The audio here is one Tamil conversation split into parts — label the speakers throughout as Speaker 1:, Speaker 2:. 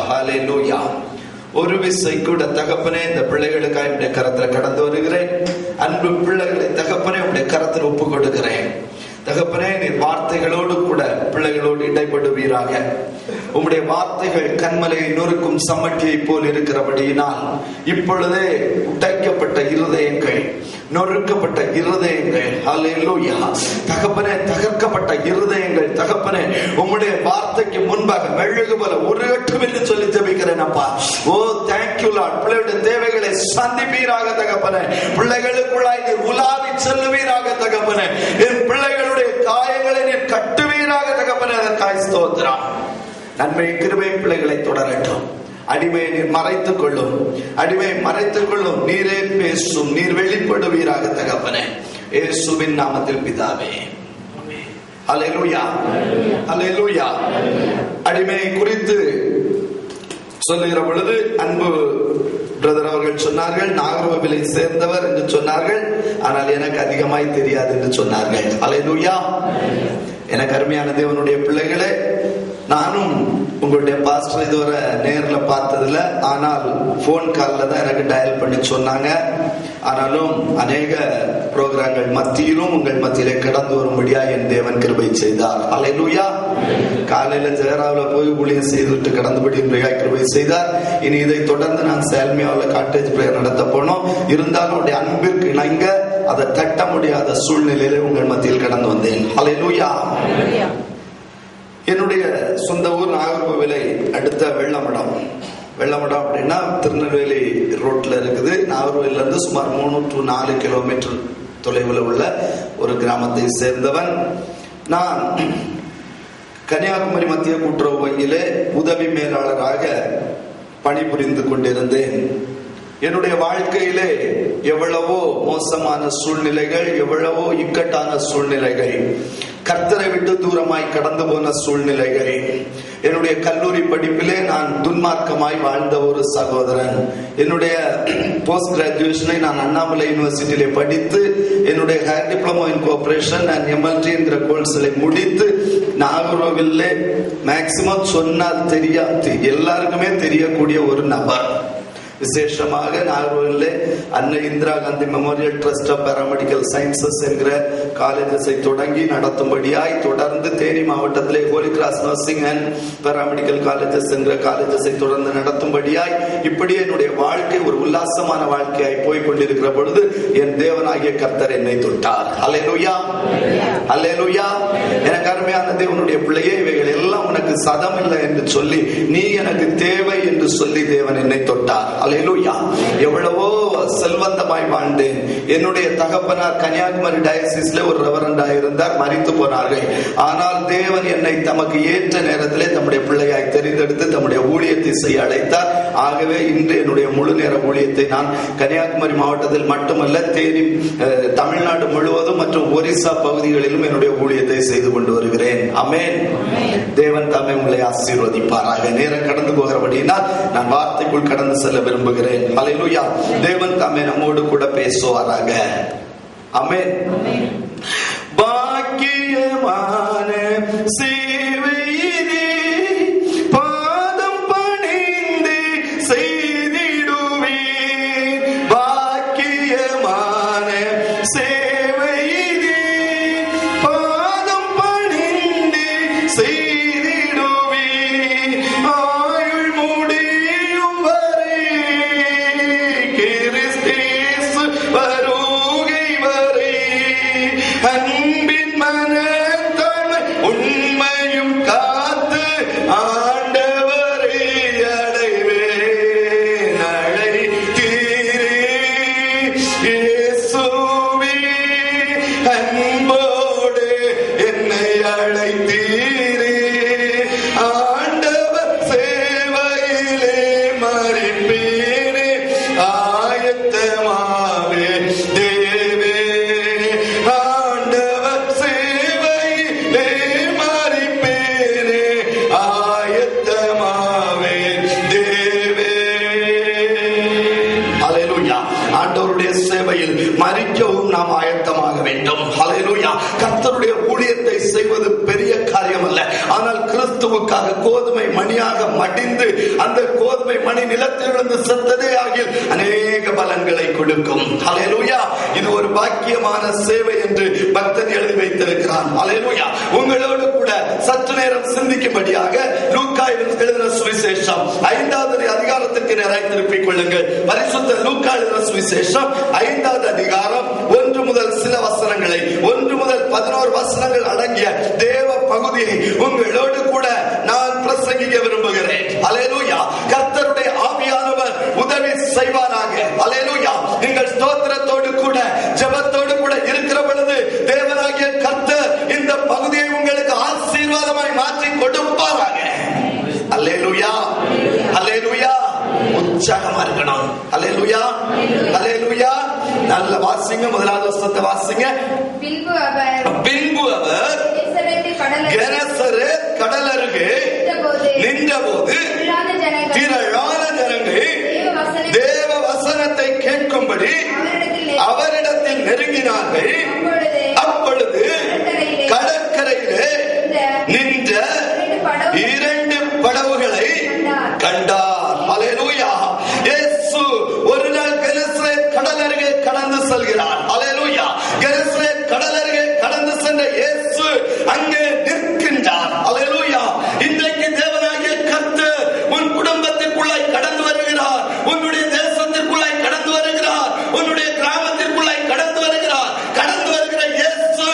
Speaker 1: ஹல்லேலூயா. ஒரு விசை கூட தகப்பனே இந்த பிள்ளைகளுக்காக உடைய கரத்துல கடந்து வருகிறேன். அன்பு பிள்ளைகளை தகப்பனே உடைய கரத்தில் ஒப்பு கொடுக்கிறேன். தகப்பனே நீர் வார்த்தைகளோடு கூட பிள்ளைகளோடு இடைப்படுவீராக. உம்முடைய வார்த்தைகள் கண்மலையை நொறுக்கும் சம்மட்டியை போல் இருக்கிறபடியினால் இப்பொழுதே உடைக்கப்பட்ட இருதயங்கள், நொறுக்கப்பட்ட இருதயங்கள், ஹல்லேலூயா தகப்பனே, தகர்க்கப்பட்ட இருதயங்கள் தகப்பனே உம்முடைய வார்த்தைக்கு முன்பாக மெழுகு போல உருகட்டும் என்று சொல்லி ஜெபிக்கிறேன் அப்பா. ஓ தேங்க்யூ லார்ட். பிள்ளைகளுடைய தேவைகளை சந்திப்பீராக தகப்பனே. பிள்ளைகளுக்குள்ளாய் நீர் உலாவி செல்லுவீராக தகப்பனே. என் பிள்ளைகளுடைய காயங்களை நீர் கட்டுவீராக தகப்பனே. அதற்காக ஸ்தோத்திரம். நன்மை கிருபை பிள்ளைகளை தொடரட்டும். அடிமையை நீர் மறைத்துக் கொள்ளும், அடிமையை மறைத்துக் கொள்ளும். நீரே பேசும், நீர் வெளிப்படுவீராக தகப்பனே. இயேசுவின் நாமத்தில் பிதாவே, ஹல்லேலூயா, ஹல்லேலூயா. அடிமையை குறித்து சொல்லுகிற பொழுது அன்பு பிரதர் அவர்கள் சொன்னார்கள், நாகர்கோவிலை சேர்ந்தவர் என்று சொன்னார்கள். ஆனால் எனக்கு அதிகமாய் தெரியாது என்று சொன்னார்கள். ஹல்லேலூயா. எனக்கு அருமையான தேவனுடைய பிள்ளைகளே, நானும் உங்களுடைய பாஸ்டர் இதுவரை நேர்ல பார்த்ததில்ல. ஆனால் போன் கால்ல தான் எனக்கு டயல் பண்ணி சொன்னாங்க. ஆனாலும் அநேக புரோகிராம்கள் மத்தியிலும் உங்கள் மத்தியிலே கடந்து வரும்படியா என் தேவன் கிருபை செய்தார். ஹல்லேலூயா. காலையில ஜெகராவில் போய் ஊழியம் செய்துவிட்டு கடந்தபடி கிருபை செய்தார். இனி இதை தொடர்ந்து நான் சேல்மியாவில் காட்டேஜ் பிரேயர் நடத்த போனோம். இருந்தாலும் அவருடைய அன்பிற்கு இணங்க அதை தட்ட முடியாத சூழ்நிலையில உங்கள் மத்தியில் கடந்து வந்தேன். ஹல்லேலூயா. என்னுடைய சொந்த ஊர் நாகர்கோவிலை அடுத்த வெள்ளமடம். வெள்ளமடம் அப்படின்னா திருநெல்வேலி ரோட்ல இருக்குது. நாகர்கோவில இருந்து சுமார் 3 to 4 கிலோமீட்டர் தொலைவில் உள்ள ஒரு கிராமத்தை சேர்ந்தவன் நான். கன்னியாகுமரி மத்திய கூட்டுறவு வங்கியிலே உதவி மேலாளராக பணிபுரிந்து கொண்டிருந்தேன். என்னுடைய வாழ்க்கையிலே எவ்வளவோ மோசமான சூழ்நிலைகள், எவ்வளவோ இக்கட்டான சூழ்நிலைகள், கர்த்தரை விட்டு தூரமாய் கடந்து போன சூழ்நிலைகள். என்னுடைய கல்லூரி படிப்பிலே நான் துன்மார்க்கமாய் வாழ்ந்த ஒரு சகோதரன். என்னுடைய போஸ்ட் கிராஜுவேஷனை நான் அண்ணாமலை யூனிவர்சிட்டியிலே படித்து என்னுடைய hair diploma in cooperation and MLD என்கிற கோர்ஸ்களை முடித்து நாகர்கோவிலே மேக்சிமம் சொன்னால் தெரியாது, எல்லாருக்குமே தெரியக்கூடிய ஒரு நபர். விசேஷமாக நாகர்கோவிலே Annai Indira Gandhi memorial trust of paramedical sciences என்கிற காலேஜஸை தொடங்கி நடத்தும்படியாய், தொடர்ந்து தேனி மாவட்டத்திலே holy cross nursing and paramedical colleges என்கிற காலேஜஸை தொடர்ந்து நடத்தும்படியாய், இப்படி என்னுடைய வாழ்க்கை ஒரு உல்லாசமான வாழ்க்கையாய் போய் கொண்டிருக்கிற பொழுது என் தேவனாகிய கர்த்தர் என்னை தொட்டார். ஹல்லேலூயா, ஹல்லேலூயா. எனக்கு அருமையான தேவனுடைய பிள்ளையே, இவைகள் எல்லாம் உனக்கு சதம் இல்லை என்று சொல்லி, நீ எனக்கு தேவை என்று சொல்லி தேவன் என்னை தொட்டார். ஹல்லேலூயா. எவ்வளவோ செல்வந்தமாய் வாழ்ந்தேன். என்னுடைய தகப்பனார் கன்னியாகுமரி டயசிஸ்ல ஒரு ரெவரண்டாக இருந்தார், மரித்து போனார்கள். ஆனால் தேவன் என்னை தமக்கு ஏற்ற நேரத்திலே தம்முடைய பிள்ளையாய் தெரிந்தெடுத்து தம்முடைய ஊழியத்தை செய்ய அழைத்தார். ஆகவே இன்று என்னுடைய முழு நேர ஊழியத்தை நான் கன்னியாகுமரி மாவட்டத்தில் மட்டுமல்ல, தேனி தமிழ்நாடு முழுவதும் மற்றும் ஒரிசா பகுதிகளிலும் என்னுடைய ஊழியத்தை செய்து கொண்டு வருகிறேன். ஆமென். தேவன் தாமே உங்களை ஆசீர்வதிப்பாராக. நேரம் கடந்து போகிறபடியினால் நான் வார்த்தைக்குள் கடந்து செல்ல விரும்புகிறேன். ஹல்லேலூயா. தேவன் தாமே நம்மோடு கூட பேசுவாராக. ஆமென். பாக்கியமான சேவையிலே பாதம் பணிந்து செய்திடுவேன். பாக்கியமான சேவையிலே பாதம் பணிந்து செய்திடுவேன். ஆயுள் முடியும் வரை கிறிஸ்தேசு வருகை வரை அன்பின் மனத்தமை உண்மையும் காத்து ஆண்டவரை அடைவேன். அழைத்தீரே இயேசுவே, அன்போடு என்னை அழைத்தீரே. ஆண்டவர் சேவையிலே மறிப்பேனே, ஆயத்தமாவே தேவே. ஆண்டவர் சேவையிலே மறிப்பேனே, ஆயத்தமாவே தேவே. ஹல்லேலூயா. ஆண்டவருடைய சேவையில் மறிக்கவும் நாம் ஆயத்தமாக வேண்டும். ஹல்லேலூயா. கர்த்தருடைய ஊழியத்தை செய்வது பெரிய காரியம் அல்ல. ஆனால் கிறிஸ்து கிறிஸ்துவுக்காக கோதுமை மணியாக மடிந்து அந்த கோதுமை மணி நிலத்தில் விழுந்து செத்ததே ஆகிய அநேக பலன்களை கொடுக்கும். ஹல்லேலூயா. இது ஒரு பாக்கியமான சேவை என்று பக்தன் எழுதி வைத்திருக்கிறான். ஹல்லேலூயா. உங்களோடு கூட சற்று நேரம் சிந்திக்கும்படியாக லூக்கா எழுதின சுவிசேஷம் 5வது அதிகாரத்திற்கு நேராய் திருப்பிக் கொள்ளுங்கள். பரிசுத்த லூக்கா எழுதின சுவிசேஷம் 5வது அதிகாரம் 1 முதல் சில வசனங்களை 1 முதல் 11 வசனங்கள் அடங்கிய தேவ பகுதியை உங்களோடு கூட நான் பிரசங்கிக்க விரும்புகிறேன். ஹல்லேலூயா. கர்த்தருடைய ஆவியானவர் உதவி செய்வாராக. ஹல்லேலூயா. நீங்கள் ஸ்தோத்திரத்தோடு கூட ஜெபத்தோடு கூட இருக்கிற பொழுது தேவனாகிய கர்த்தர் இந்த பகுதியை உங்களுக்கு ஆசீர்வாதமாய் மாற்றி கொடுப்பாராக. ஹல்லேலூயா. ஹல்லேலூயா. உற்சாகமா இருக்கணும். ஹல்லேலூயா. ஹல்லேலூயா. நல்ல வாசிங்க. முதலாவது வசனத்தை வாசிங்க. பின்பு அவர் கெனசரேத் கடல் அருகே நின்றபோது திரளான ஜனங்கள் தேவ வசனத்தை கேட்கும்படி அவரிடத்தில் நெருங்கினார்கள். அப்பொழுது கடற்கரையிலே நின்ற 2 படவுகளை கண்டார். ஹல்லேலூயா. இயேசு ஒரு நாள் கெனசரேத் கடல் அருகே கடந்து செல்கிறார். ஹல்லேலூயா. கெனசரேத் கடல் அருகே கடந்து சென்ற இயேசு அங்கே நிற்கின்றார். ஹல்லேலூயா. இன்றைக்கு தேவனாகிய கர்த்தர் உன் குடும்பத்திற்குள்ளாய் கடந்து வருகிறார். உன்னுடைய தேசத்திற்குள்ளாய் கடந்து வருகிறார். உன்னுடைய கிராமத்திற்குள்ளாய் கடந்து வருகிறார். கடந்து வருகிற இயேசு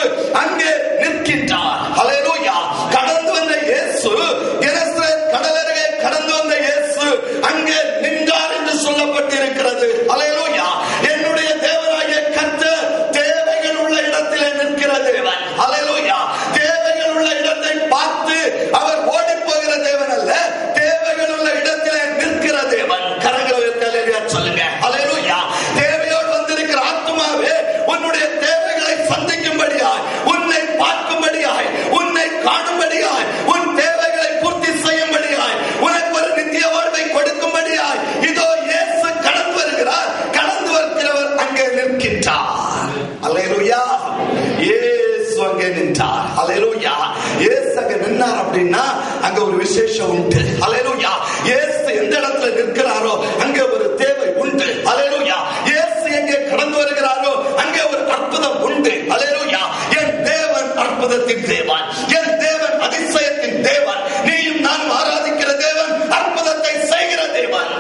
Speaker 1: அங்கே நிற்கின்றார். ஹல்லேலூயா. கடந்து வந்த இயேசு கெனசரேத் கடல் அருகே கடந்து வந்த இயேசு அங்கே நின்றார் என்று சொல்லப்பட்டிருக்கிறது. ஹல்லேலூயா. என்னுடைய தேவனாகிய கர்த்தர் தேவைகள் உள்ள இடத்திலே நிற்கிற தேவன். ஹல்லேலூயா. தேவைகள் உள்ள இடத்தை பார்த்து அவர் ஓடி போகிற தேவன் அல்ல, தேவைகள் உள்ள இடத்திலே நிற்கிற தேவன். கரங்களை உயர்த்தி அல்லேலூயா சொல்லுங்க. ஹல்லேலூயா. தேவையோடு வந்திருக்கிற ஆத்துமாவே, உன்னுடைய தேவைகளை சந்திக்கும்படியாய், உன்னை பார்க்கும்படியாய், உன்னை காணும்படியாய், உன் தேவைகளை பூர்த்தி செய்யும்படியாய், உனக்கு ஒரு நித்திய வாழ்வை கொடுக்கும்படியாய் இதோ இயேசு கடந்து வருகிறார். கடந்து வருகிறவர் அங்கே நிற்கின்றார். அல்லேலூயா. இயேசு அங்கே நின்றார். அல்லேலூயா. இயேசு அங்கே நின்றார் அப்படின்னா அங்க ஒரு விசேஷம் உண்டு. அல்லேலூயா. இயேசு எந்த இடத்துல நிற்கிறாரோ அங்கே ஒரு தேவை உண்டு. அல்லேலூயா. இயேசு எங்கே கடந்து வருகிறாரோ அங்கே ஒரு அற்புதம் உண்டு. அல்லேலூயா. என் தேவன் அற்புதத்தின் தேவன். என் தேவன் அதிசயத்தின் தேவன். நீயும் நானும் ஆராதிக்கிற தேவன் அற்புதத்தை செய்கிற தேவன்.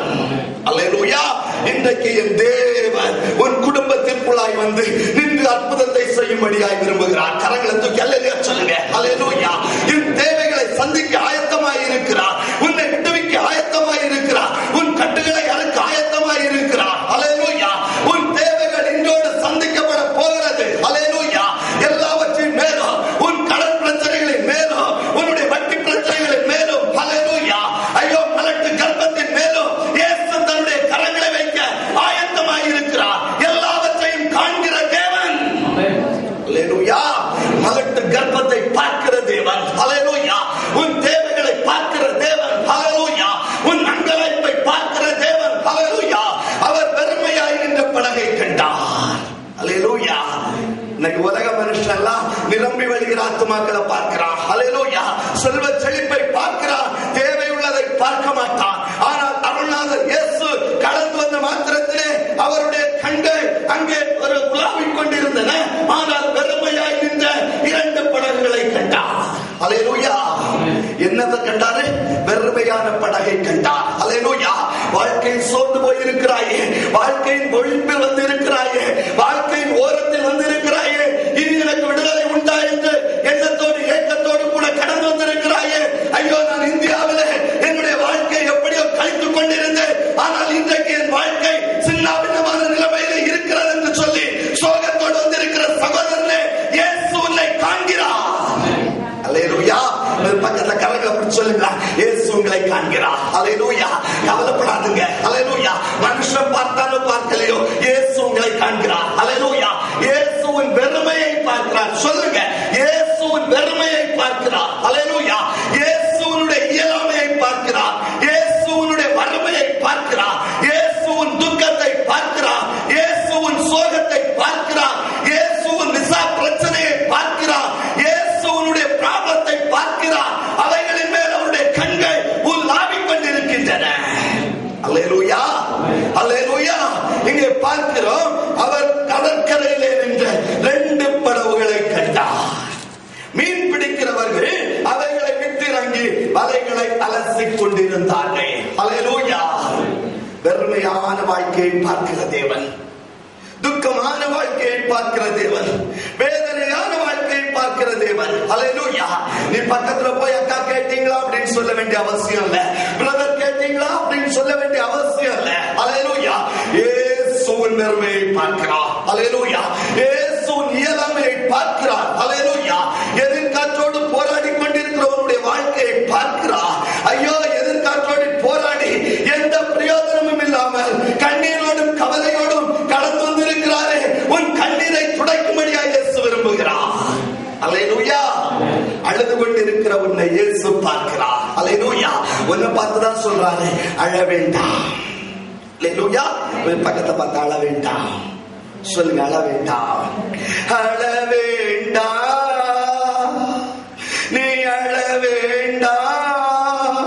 Speaker 1: அல்லேலூயா. இன்றைக்கு என் தேவன் உன் குடும்பத்திற்குள்ளாய் வந்து நின்று அற்புதத்தை செய்யும்படியாய் விரும்புகிறார். கரங்களை தூக்கி அல்லேலூயா சொல்லுங்க. அல்லேலூயா. என் தேவைகளை சந்திக்க ஆயத்தமாய் இருக்கிறார். உன்னை விடுவிக்க ஆயத்தமாய் இருக்கிறார். உன் கட்டுகளை அறுக்க ஆயத்தமாய் இருக்கிறார். அல்லேலூயா. உன் தேவைகள் இன்றோடு சந்திக்கப்பட போகிறது. அல்லேலூயா. எல்லாவற்றின் மேலும், உன் கடன் பிரச்சனைகளின் மேலும், உன்னுடைய வட்டி பிரச்சனைகளின் மேலும், அல்லேலூயா, ஐயோ மலட்டு கர்ப்பத்தின் மேலும் இயேசு தன்னுடைய கரங்களை வைக்க ஆயத்தமாய் இருக்கிறார். எல்லாவற்றையும் காண்கிற தேவன். அல்லேலூயா. மலட்டு கர்ப்பத்தை பார்க்கிற தேவன். அல்லேலூயா. உன் தேவைகளை பார்க்கிற தேவன். அல்லேலூயா. உன் அங்கலாய்ப்பை பார்க்கிற தேவன். அல்லேலூயா. அவர் பெருமையாய் நின்ற படகை கண்டார். அல்லேலூயா. இன்னைக்கு உலக மனுஷன் எல்லாம் நிரம்பி வழிகிற ஆத்துமாக்களை பார்க்கிறான். அல்லேலூயா. செல்வ செழிப்பை பார்க்கிறான். தேவை உள்ளதை பார்க்க மாட்டான். ஆனால் அருள்நாதர் இயேசு கடந்து வந்த மாத்திரத்திலே அவருடைய கண்கள் அங்கே ஒரு உலாவிக் கொண்டிருந்தன. ஆனால் பெருமையாய் நின்ற 2 படகுகளை கண்டார். அல்லேலூயா. என்னதை கண்டாரு? வெறுமையான படகை கண்டார். அல்லேலூயா. வாழ்க்கையில் சோர்ந்து போயிருக்கிறாயே, வாழ்க்கையின் ஒழிப்பில் வந்து இருக்கிறாயே, வாழ்க்கையின் ஓரத்தில் வந்து இருக்கிறாயே, இனி எனக்கு விடுதலை உண்டா என்று எண்ணத்தோடு ஏக்கத்தோடு கூட கடந்து வந்திருக்கிறாயே. ஐயோ, நான் இந்தியாவிலே என்னுடைய வாழ்க்கை எப்படியோ கழித்துக் கொண்டிருந்தேன். ஆனால் இன்றைக்கு என் வாழ்க்கை சின்னாபின்னமான நிலைமையில இருக்கிறது என்று சொல்லி சோகத்தோடு வந்திருக்கிற சகோதரனே, இயேசு உன்னை காண்கிறார். அல்லேலூயா. பக்கத்துல கரங்களை பிடிச்சு சொல்லுங்க. இயேசு உங்களை காண்கிறார். அல்லேலூயா. கவலைப்படாதுங்க. அல்லேலூயா. மனுஷன் பார்த்தாலும் பார்க்கலையோ இயேசு உங்களை காண்கிறார். அல்லேலூயா. இயேசுவின் வெறுமையை பார்க்கிறார். சொல்லுங்க. இயேசுவின் வெறுமையை பார்க்கிறார். அல்லேலூயா. இயேசுவினுடைய இயலாமையை பார்க்கிறார். இயேசுவினுடைய வறுமையை பார்க்கிறார். இயேசுவின் துக்கத்தை பார்க்கிறார். இயேசுவின் சோகத்தை பார்க்கிறார். இயேசுவின் விசா பிரச்சனையை பார்க்கிறார். இயேசுவினுடைய பிராபலத்தை பார்க்கிறார். அவைகளின் மேல் அவர் அல்லேலூயா, அல்லேலூயா. இங்கே பார்க்கிறோம், அவர் கடற்கரையிலே நின்ற 2 படகுகளை கண்டார். மீன் பிடிக்கிறவர்கள் அவைகளை விட்டிறங்கி வலைகளை அலசிக் கொண்டிருந்தார்கள். அல்லேலூயா. வெறுமையான வாழ்க்கையை பார்க்கிற தேவன், துக்கமான வாழ்க்கையை பார்க்கிற தேவன், வேதனையான வாழ்க்கையை பார்க்கிற தேவன். அல்லேலூயா. நீ பக்கத்துல போய் அக்கா கேட்டீங்களா அப்படின்னு சொல்ல வேண்டிய அவசியம் இல்ல, பிரதர் கேட்டீங்களா அப்படின்னு சொல்ல வேண்டிய அவசியம் இல்ல. அல்லேலூயா. இயேசுவின் வெறுமையை பார்க்கிறார். அல்லேலூயா. இயேசுவின் இயலாமையை பார்க்கிறார். அல்லேலூயா. எதிர்காற்றோடு போராடி கொண்டிருக்கிறவருடைய வாழ்க்கையை பார்க்கிறார். ஐயோ, எதிர்காற்றோடு போராடி எந்த பிரயோஜனமும் இல்லாமல் கண்ணீரோடும் கவலையோடும் கடந்து வந்திருக்கிறாரே, உன் கண்ணீரை துடைக்கும்படியாக இயேசு விரும்புகிறார். அல்லேலூயா. அழுது கொண்டிருக்கிற உன்னை இயேசு பார்க்கிறார். அல்லேலூயா. உன்னை பார்த்துதான் சொல்றாரு, அழ வேண்டாம். அல்லேலூயா. பக்கத்தை பார்த்து அழ வேண்டாம் சொல்லுங்க, அழ வேண்டாம், அழ வேண்டாம், நீ அழ வேண்டாம்,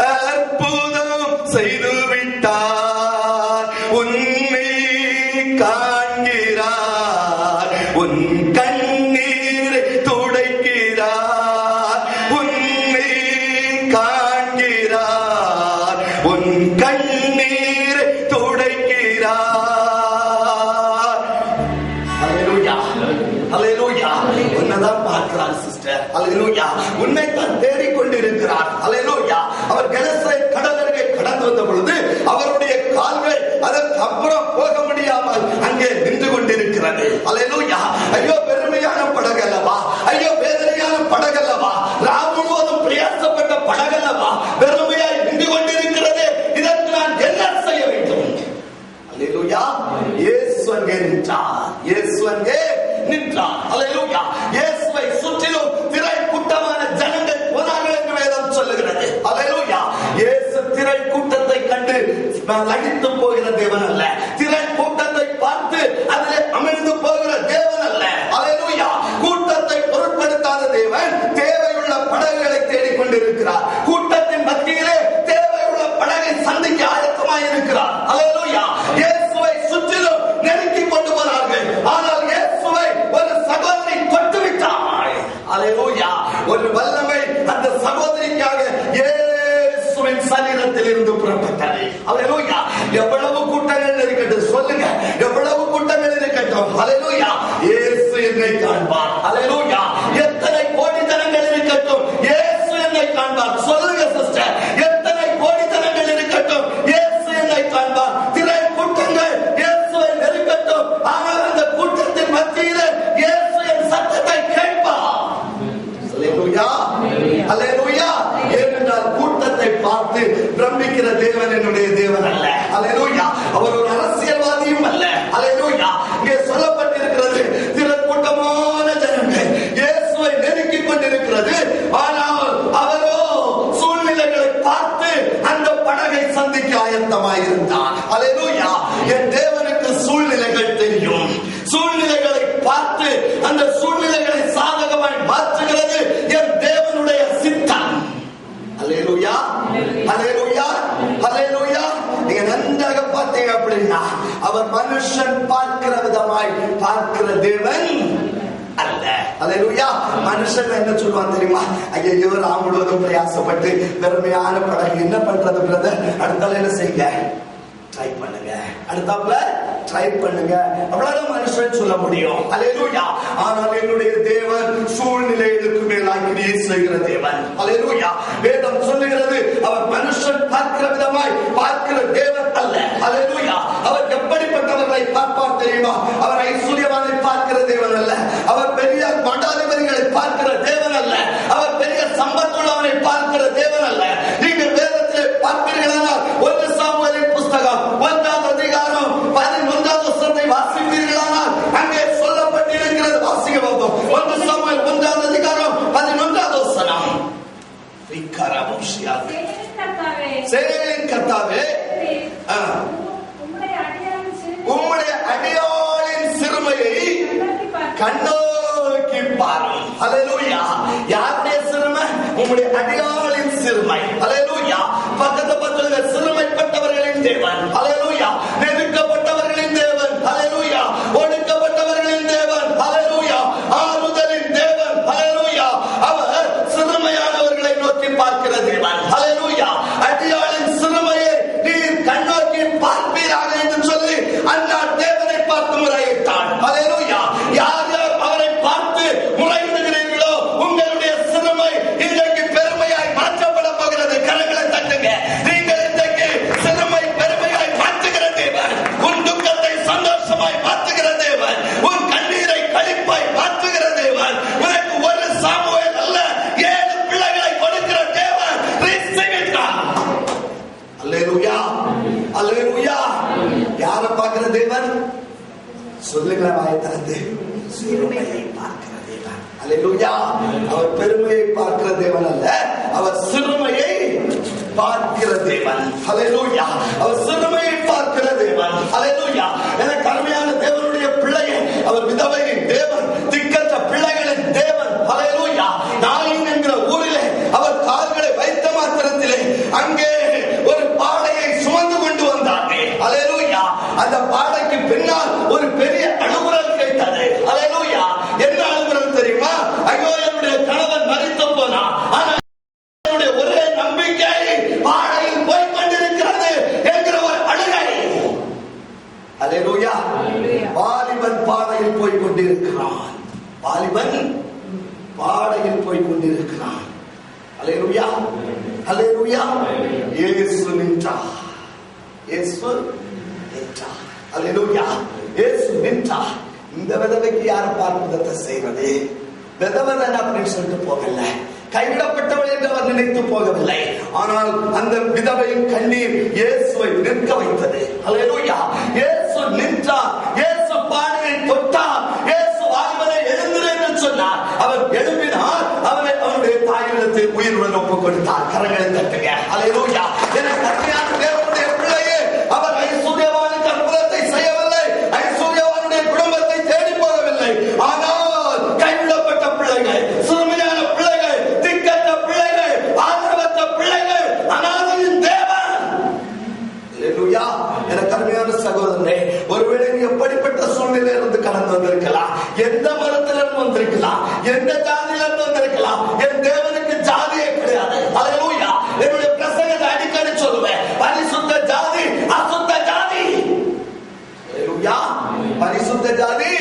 Speaker 1: அற்புதம் செய்து விட்டார், உன்னை காண்கிறார், உன் கண்ணீரை துடைக்கிறார், உன்னை காண்கிறார், உன் கண்ணீரை துடைக்கிறார். அல்லேலூயா. உன்னதான் பார்க்கிறார் சிஸ்டர். அல்லேலூயா. உன்னை தான் தேடிக்கொண்டிருக்கிறார். அல்லேலூயா. அவர் கெனசரேத் கடலருகே கடந்து வந்த பொழுது அவருடைய கால்கள் அதற்கு அப்புறம் போக முடியாமல் அங்கே நின்று கொண்டிருக்கிறது. அல்லேலூயா. ஐயோ, பெருமையான படகல்லவா, ஐயோ வேதனையான படகல்லவா, ராம் முழுவதும் பிரயாசப்பட்ட படகல்லவா பெருமையாய் நின்று கொண்டிருக்கிறது. இதற்கு நான் என்ன செய்ய வேண்டும்? அல்லேலூயா. இயேசு அங்கே நின்றார். இயேசு அங்கே நின்றார். அல்லேலூயா. இயேசுவை சுற்றிலும் திரை கூட்டமான ஜனங்கள் போனார்கள் என்று வேதம் சொல்லுகிறது. அல்லேலூயா. இயேசு திரை கூட்டத்தை கண்டு லகித்து போகிற தேவன் அல்ல, திரை கூட்டத்தை பார்த்து அதிலே அமிழ்ந்து போகிற தேவன் அல்ல. அல்லேலூயா. கூட்டத்தை பொருட்படுத்தாத தேவன் தேவையுள்ள படகுகளை தேடிக்கொண்டிருக்கிறார். கூட்டத்தின் மத்தியிலே தேவையுள்ள படகை சந்திக்க ஆயத்தமாய் இருக்கிறார். அல்லேலூயா. இயேசுவை சுற்றிலும் நெருக்கி கொண்டு போனார்கள். ஆனால் இயேசுவை ஒரு சகோதரி தொட்டு விட்டார். அல்லேலூயா. ஒரு வல்லமை அந்த சகோதரிக்காக இயேசுவின் சரீரத்தில் இருந்து புறப்பட்டது. அல்லேலூயா. எவ்வளவு கூட்டங்கள் இருக்கட்டும் சொல்லுங்க, எவ்வளவு கூட்டங்கள் இருக்கட்டும், அல்லேலூயா, இயேசு என்னை காண்பார். அல்லேலூயா. எத்தனை கோடி ஜனங்கள் இருக்கட்டும், இயேசு என்னை காண்பார். சொல்லுங்க சிஸ்டர், எத்தனை கோடி ஜனங்கள் இருக்கட்டும், இயேசு என்னை காண்பார். திரை கூட்டங்கள் இயேசுவை நெருக்கட்டும், ஆனால் அந்த கூட்டத்தின் மத்தியிலே இயேசு என் சத்தத்தை கேட்பார். அல்லேலூயா. அல்லேலூயா. ஏனென்றால் கூட்டத்தை பார்த்து பிரமிக்கிற தேவன் என்னுடைய தேவன் அல்ல. அல்லேலூயா. அவர் ஒரு அரசியல்வாதியும் அல்ல. அல்லேலூயா. இங்கே சொல்லப்பட்டிருக்கிறது, திரை கூட்டமான ஜனங்கள் இயேசுவை நெருக்கிக் கொண்டிருக்கிறது. ஆனால் அவரோ சூழ்நிலைகளை பார்த்து அந்த படகை சந்திக்க ஆயத்தமாயிருந்தார். அல்லேலூயா. என் தேவனுக்கு சூழ்நிலைகள் தெரியும். சூழ்நிலைகளை பார்த்து அந்த சூழ்நிலைகளை சாதகமாய் மாற்றுகிறது என் தேவனுடைய சித்தம். அல்லேலூயா. அல்லேலூயா. அல்லேலூயா. நீங்க நன்றாக பார்த்தீங்க அப்படின்னா அவர் மனுஷன் பார்க்கிற விதமாய் பார்க்கிற தேவன் அல்ல. அல்லேலூயா. மனுஷன் என்ன சொல்லுவான் தெரியுமா? ஐயோ, ராம் முழுவதும் பிரயாசப்பட்டு பெருமையான படகு என்ன பண்றது பிரதர், அடுத்தால என்ன செய்யுங்க, ட்ரை பண்ணுங்க, அடுத்தாப்புல ட்ரை பண்ணுங்க, அவ்வளவுதான் மனுஷன் சொல்ல முடியும். அல்லேலூயா. ஆனால் என்னுடைய தேவன் சூழ்நிலைகளுக்கு மேலாக கிரியை செய்கிற தேவன். அல்லேலூயா. வேதம் சொல்லுகிறது, அவர் மனுஷன் பார்க்கிற விதமாய் பார்க்கிற தேவன் அல்ல. அல்லேலூயா. அவர் எப்படிப்பட்டவர்களை பார்ப்பார் தெரியுமா? அவர் ஐஸ்வர்யவானை பார்க்கிற தேவன் அல்ல, அவர் பெரிய மடாதிபதிகளை பார்க்கிற தேவன் அல்ல, அவர் பெரிய சம்பத்துள்ளவனை பார்க்கிற தேவன் அல்ல. நீங்கள் வேதத்தில் பார்ப்பீர்களானால் 1 சாமுவேலின் புஸ்தகம் 1ஆம் அதிகாரம் 11ஆம் வசனத்தை வாசிப்பீர்களானால் அங்கே சொல்லப்பட்டிருக்கிறது. வாசிக்க பார்ப்போம். 1 சாமுவேல் 1ஆம் அதிகாரம் 11ஆம் வசனம். சேனைகளின் கர்த்தாவே, உம்முடைய அடியாளின் சிறுமையை கண்ணோக்கி பாரும். அல்லேலூயா. யாருடைய சிறுமை? உம்முடைய அடியாளின் சிறுமை. அல்லேலூயா. பக்கத்து பக்கத்துல சிறுமைப்பட்டவர்களின் அல்லேலூயா. யாரை பார்க்கிற தேவன்? சொல்லுங்களா வாயை திறந்து. சிறுமையை பார்க்கிற தேவன். அல்லேலூயா. அவர் பெருமையை பார்க்கிற தேவன் அல்ல, அவர் சிறுமையை பார்க்கிற தேவன். அல்லேலூயா. அவர் சிறுமையை பார்க்கிற தேவன். அல்லேலூயா. எனக்கு அருமையான தேவனுடைய பிள்ளையை, அவர் விதவையின் தேவன், திக்கற்ற பிள்ளைகளின் தேவன். அல்லேலூயா. நாயின் என்கிற ஊரிலே அவர் கால்களை வைத்த மாத்திரத்திலே அங்கே ஒரு பாடையை சுமந்து கொண்டு வந்தார்கள். அல்லேலூயா. அந்த பாடைக்கு பின்னால் ஒரு பெரிய அழுகுரல் கேட்டது. அல்லேலூயா. என்ன அழுகுரல் தெரியுமா? ஐயோ, என்னுடைய கணவன் மரித்து போனா, ஆனால் என்னுடைய ஒரே நம்பிக்கை பாடையில் போய் கொண்டிருக்கிறது என்கிற ஒரு அழுகை. அல்லேலூயா. வாலிபன் பாடையில் போய் கொண்டிருக்கிறான். வாலிபன் பாடையில் போய் கொண்டிருக்கிறான். அல்லேலூயா. அல்லேலூயா. இயேசு நின்றார். இயேசு நின்றார். அல்லேலூயா. இயேசு நின்றார். இந்த விதவைக்கு யார் பார்ப்பதத்தை செய்வது? விதவன் அப்படின்னு சொல்லிட்டு போகல, கைவிடப்பட்டவள் என்று அவர் நினைத்து போகவில்லை. ஆனால் அந்த விதவையின் கண்ணீர் இயேசுவை நிற்க வைத்தது. அல்லேலூயா. இயேசு நின்றார். இயேசு பாடையை தொட்டார். இயேசு வாலிபனை எழுந்திரு என்று சொன்னார். அவர் எழுப்பினார். அவனுடைய தாயிடத்தில் உயிருடன் ஒப்புக் கொடுத்தார். கரங்களை தட்டுங்க. அல்லேலூயா. எனக்கு அருமையான தேவனுடைய பிள்ளையே, அவர் ஐஸ்வர்யவானுக்கு அற்புதத்தை செய்யவில்லை, ஐஸ்வர்யவானுடைய குடும்பத்தை தேடி போகவில்லை. ஆனால் கைவிடப்பட்ட பிள்ளைகள், சிறுமையான பிள்ளைகள், திக்கற்ற பிள்ளைகள், ஆதரவற்ற பிள்ளைகள், அனாதையின் தேவன். அல்லேலூயா. எனக்கு அருமையான சகோதரனே, ஒருவேளை நீ எப்படிப்பட்ட சூழ்நிலையில இருந்து கடந்து வந்திருக்கலாம், எந்த மதத்திலிருந்து வந்திருக்கலாம், எந்த ஜாதியிலிருந்து வந்திருக்கலாம். என் தேவனுக்கு ஜாதியே கிடையாது. அல்லேலூயா. என்னுடைய பிரசங்கத்தை அடிக்கடி சொல்லுவேன், பரிசுத்த ஜாதி, அசுத்த ஜாதி. அல்லேலூயா. பரிசுத்த ஜாதி,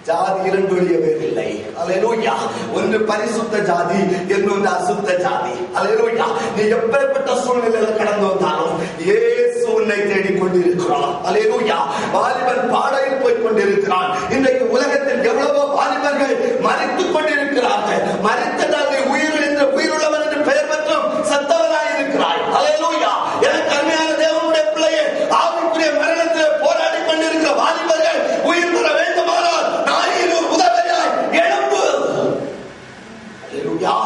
Speaker 1: ஜாதி இரண்டுடைய பேர் இல்லை. அல்லேலூயா. ஒன்று பரிசுத்த ஜாதி, இன்னொன்று அசுத்த ஜாதி. அல்லேலூயா. நீ எப்பேற்பட்ட சூழ்நிலையில கடந்து வந்தாலும் இயேசு உன்னை தேடிக் கொண்டிருக்கிறார். அல்லேலூயா. வாலிபன் பாடையில் போய் கொண்டிருக்கிறான். இன்றைக்கு உலகத்தில் எவ்வளவோ வாலிபர்கள் மரித்துக் கொண்டிருக்கிறார்கள். மரித்ததால் உயிருள்ளவன் என்று பெயர் பெற்றும் சத்தவனாய் இருக்கிறாய். அல்லேலூயா. எனக்கு அருமையான தேவனுடைய பிள்ளையே, ஆவிக்குரிய மரணத்திலே போராடி கொண்டிருக்கிற வாலிபர்கள் உயிர் பெற வேண்டுமானால் நாயின் ஒரு உதவியாய் எழும்பு. அல்லேலூயா.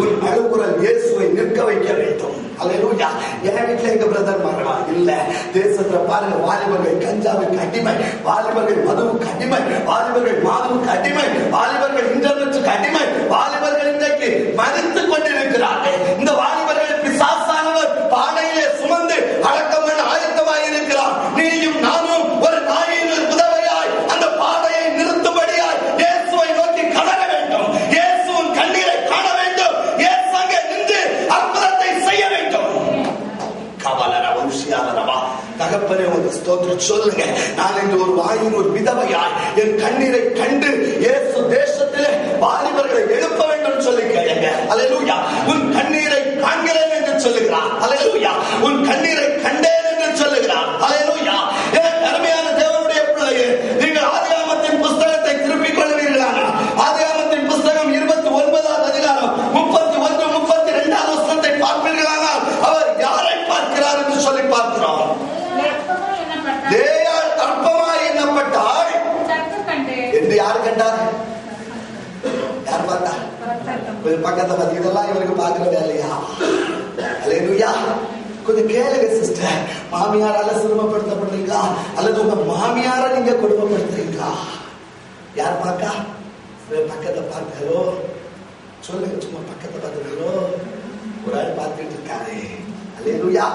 Speaker 1: உன் அழுகுரல் இயேசுவை நிற்க வைக்க வேண்டும். அல்லேலூயா. என் வீட்டுல எங்க பிரதர் மரணம் இல்ல. தேசத்துல பாருங்க, வாலிபர்கள் கஞ்சாவுக்கு அடிமை, வாலிபர்கள் மதுவுக்கு அடிமை, வாலிபர்கள் மாதுவுக்கு அடிமை, வாலிபர்கள் இன்டர்நெட்டுக்கு அடிமை, வாலிபர்கள் இன்றைக்கு மறித்துக் கொண்டிருக்கிறார்கள். இந்த வாலிபர்கள் பிசாசானவர் பாடையிலே சுமந்து அடக்கம் பண்ண ஆயத்தமாய் இருக்கிறார். நீயும் நானும் ஒரு நாயின் உதவியாய் அந்த பாடையை நிறுத்தும்படியாய் இயேசுவை நோக்கி கதற வேண்டும். இயேசுவின் கண்ணீரை காண வேண்டும். இயேசு அங்கே நின்று அற்புதத்தை செய்ய வேண்டும். தகப்பனே ஒரு ஸ்தோத்திரம் சொல்லுங்க. நான் இன்று ஒரு வாயின் ஒரு விதவையாய் என் கண்ணீரை கண்டு இயேசு தேசத்திலே வாலிபர்களை எழுப்ப வேண்டும் சொல்லி கேளுங்க. அல்லேலூயா. உன் கண்ணீரை காண்கிறேன் என்று சொல்லுகிறார். அல்லேலூயா. உன் கண்ணீரை கண்டேன் என்று சொல்லுகிறார். அல்லேலூயா. என் அருமையான தேவனுடைய பிள்ளையே, நீங்கள் ஆதியாகமத்தின் புஸ்தகத்தை திருப்பிக் கொள்வீர்களான ஆதியாகமத்தின் புஸ்தகம் 29ஆம் அதிகாரம் 31, 32 வசனத்தை பார்ப்பீர்களானால் அவர் யாரை பார்க்கிறார் என்று சொல்லி பார்க்கிறோம். தேயாள் அற்பமாய் எண்ணப்பட்டாள் என்று யார் கண்டார்? யார் பார்த்தார்? பக்கத்தை பத்தி இதெல்லாம் இவருக்கு பார்க்கிற வேலையா? அல்லேலூயா. கொஞ்சம் கேளுங்க சிஸ்டர். மாமியாரால சிரமப்படுத்தப்படுறீங்களா அல்லது உங்க மாமியார நீங்க கொடுமைப்படுத்துறீங்களா? யார் பார்க்கா? பக்கத்தை பார்த்தாலோ சொல்லுங்க. சும்மா பக்கத்தை பார்த்தாலோ ஒரு ஆள் பார்த்துட்டு இருக்காரு. அல்லேலூயா.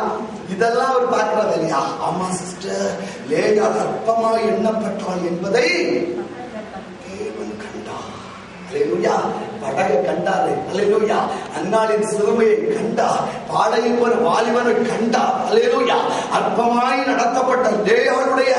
Speaker 1: இதெல்லாம் அவர் பார்க்கிற வேலையா? ஆமா சிஸ்டர், லேயாள் அற்பமாக எண்ணப்பட்டாள் என்பதை தேவன் கண்டார். அல்லேலூயா. படகை கண்டாரு. அல்லேலூயா. அன்னாளின் சிறுமையை கண்டார். பாடையில் ஒரு வாலிபனை கண்டார். அல்லேலூயா. அற்பமாய் நடத்தப்பட்ட லேயாளுடைய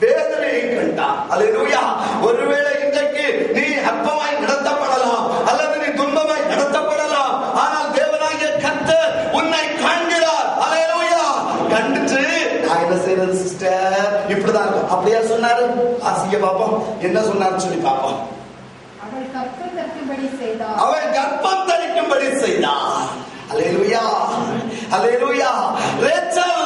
Speaker 1: வேதனையை கண்டார். அல்லேலூயா. ஒருவேளை இன்றைக்கு நீ அற்பமாய் நடத்தப்படலாம் அல்லது நீ துன்பமாய் நடத்தப்படலாம். ஆனால் தேவனாகிய கர்த்தர் உன்னை காண்கிறார். அல்லேலூயா. கண்டுட்டு நான் என்ன செய்யறது சிஸ்டர்? இப்படிதான் இருக்கும். அப்படியா சொன்னாரு? ஆசிக்க பாப்போம் என்ன சொன்னாரு சொல்லி பாப்போம். அவள் கர்ப்பம் தரிக்கும்படி செய்தார். அல்லேலூயா. அல்லேலூயா. ரேச்சல்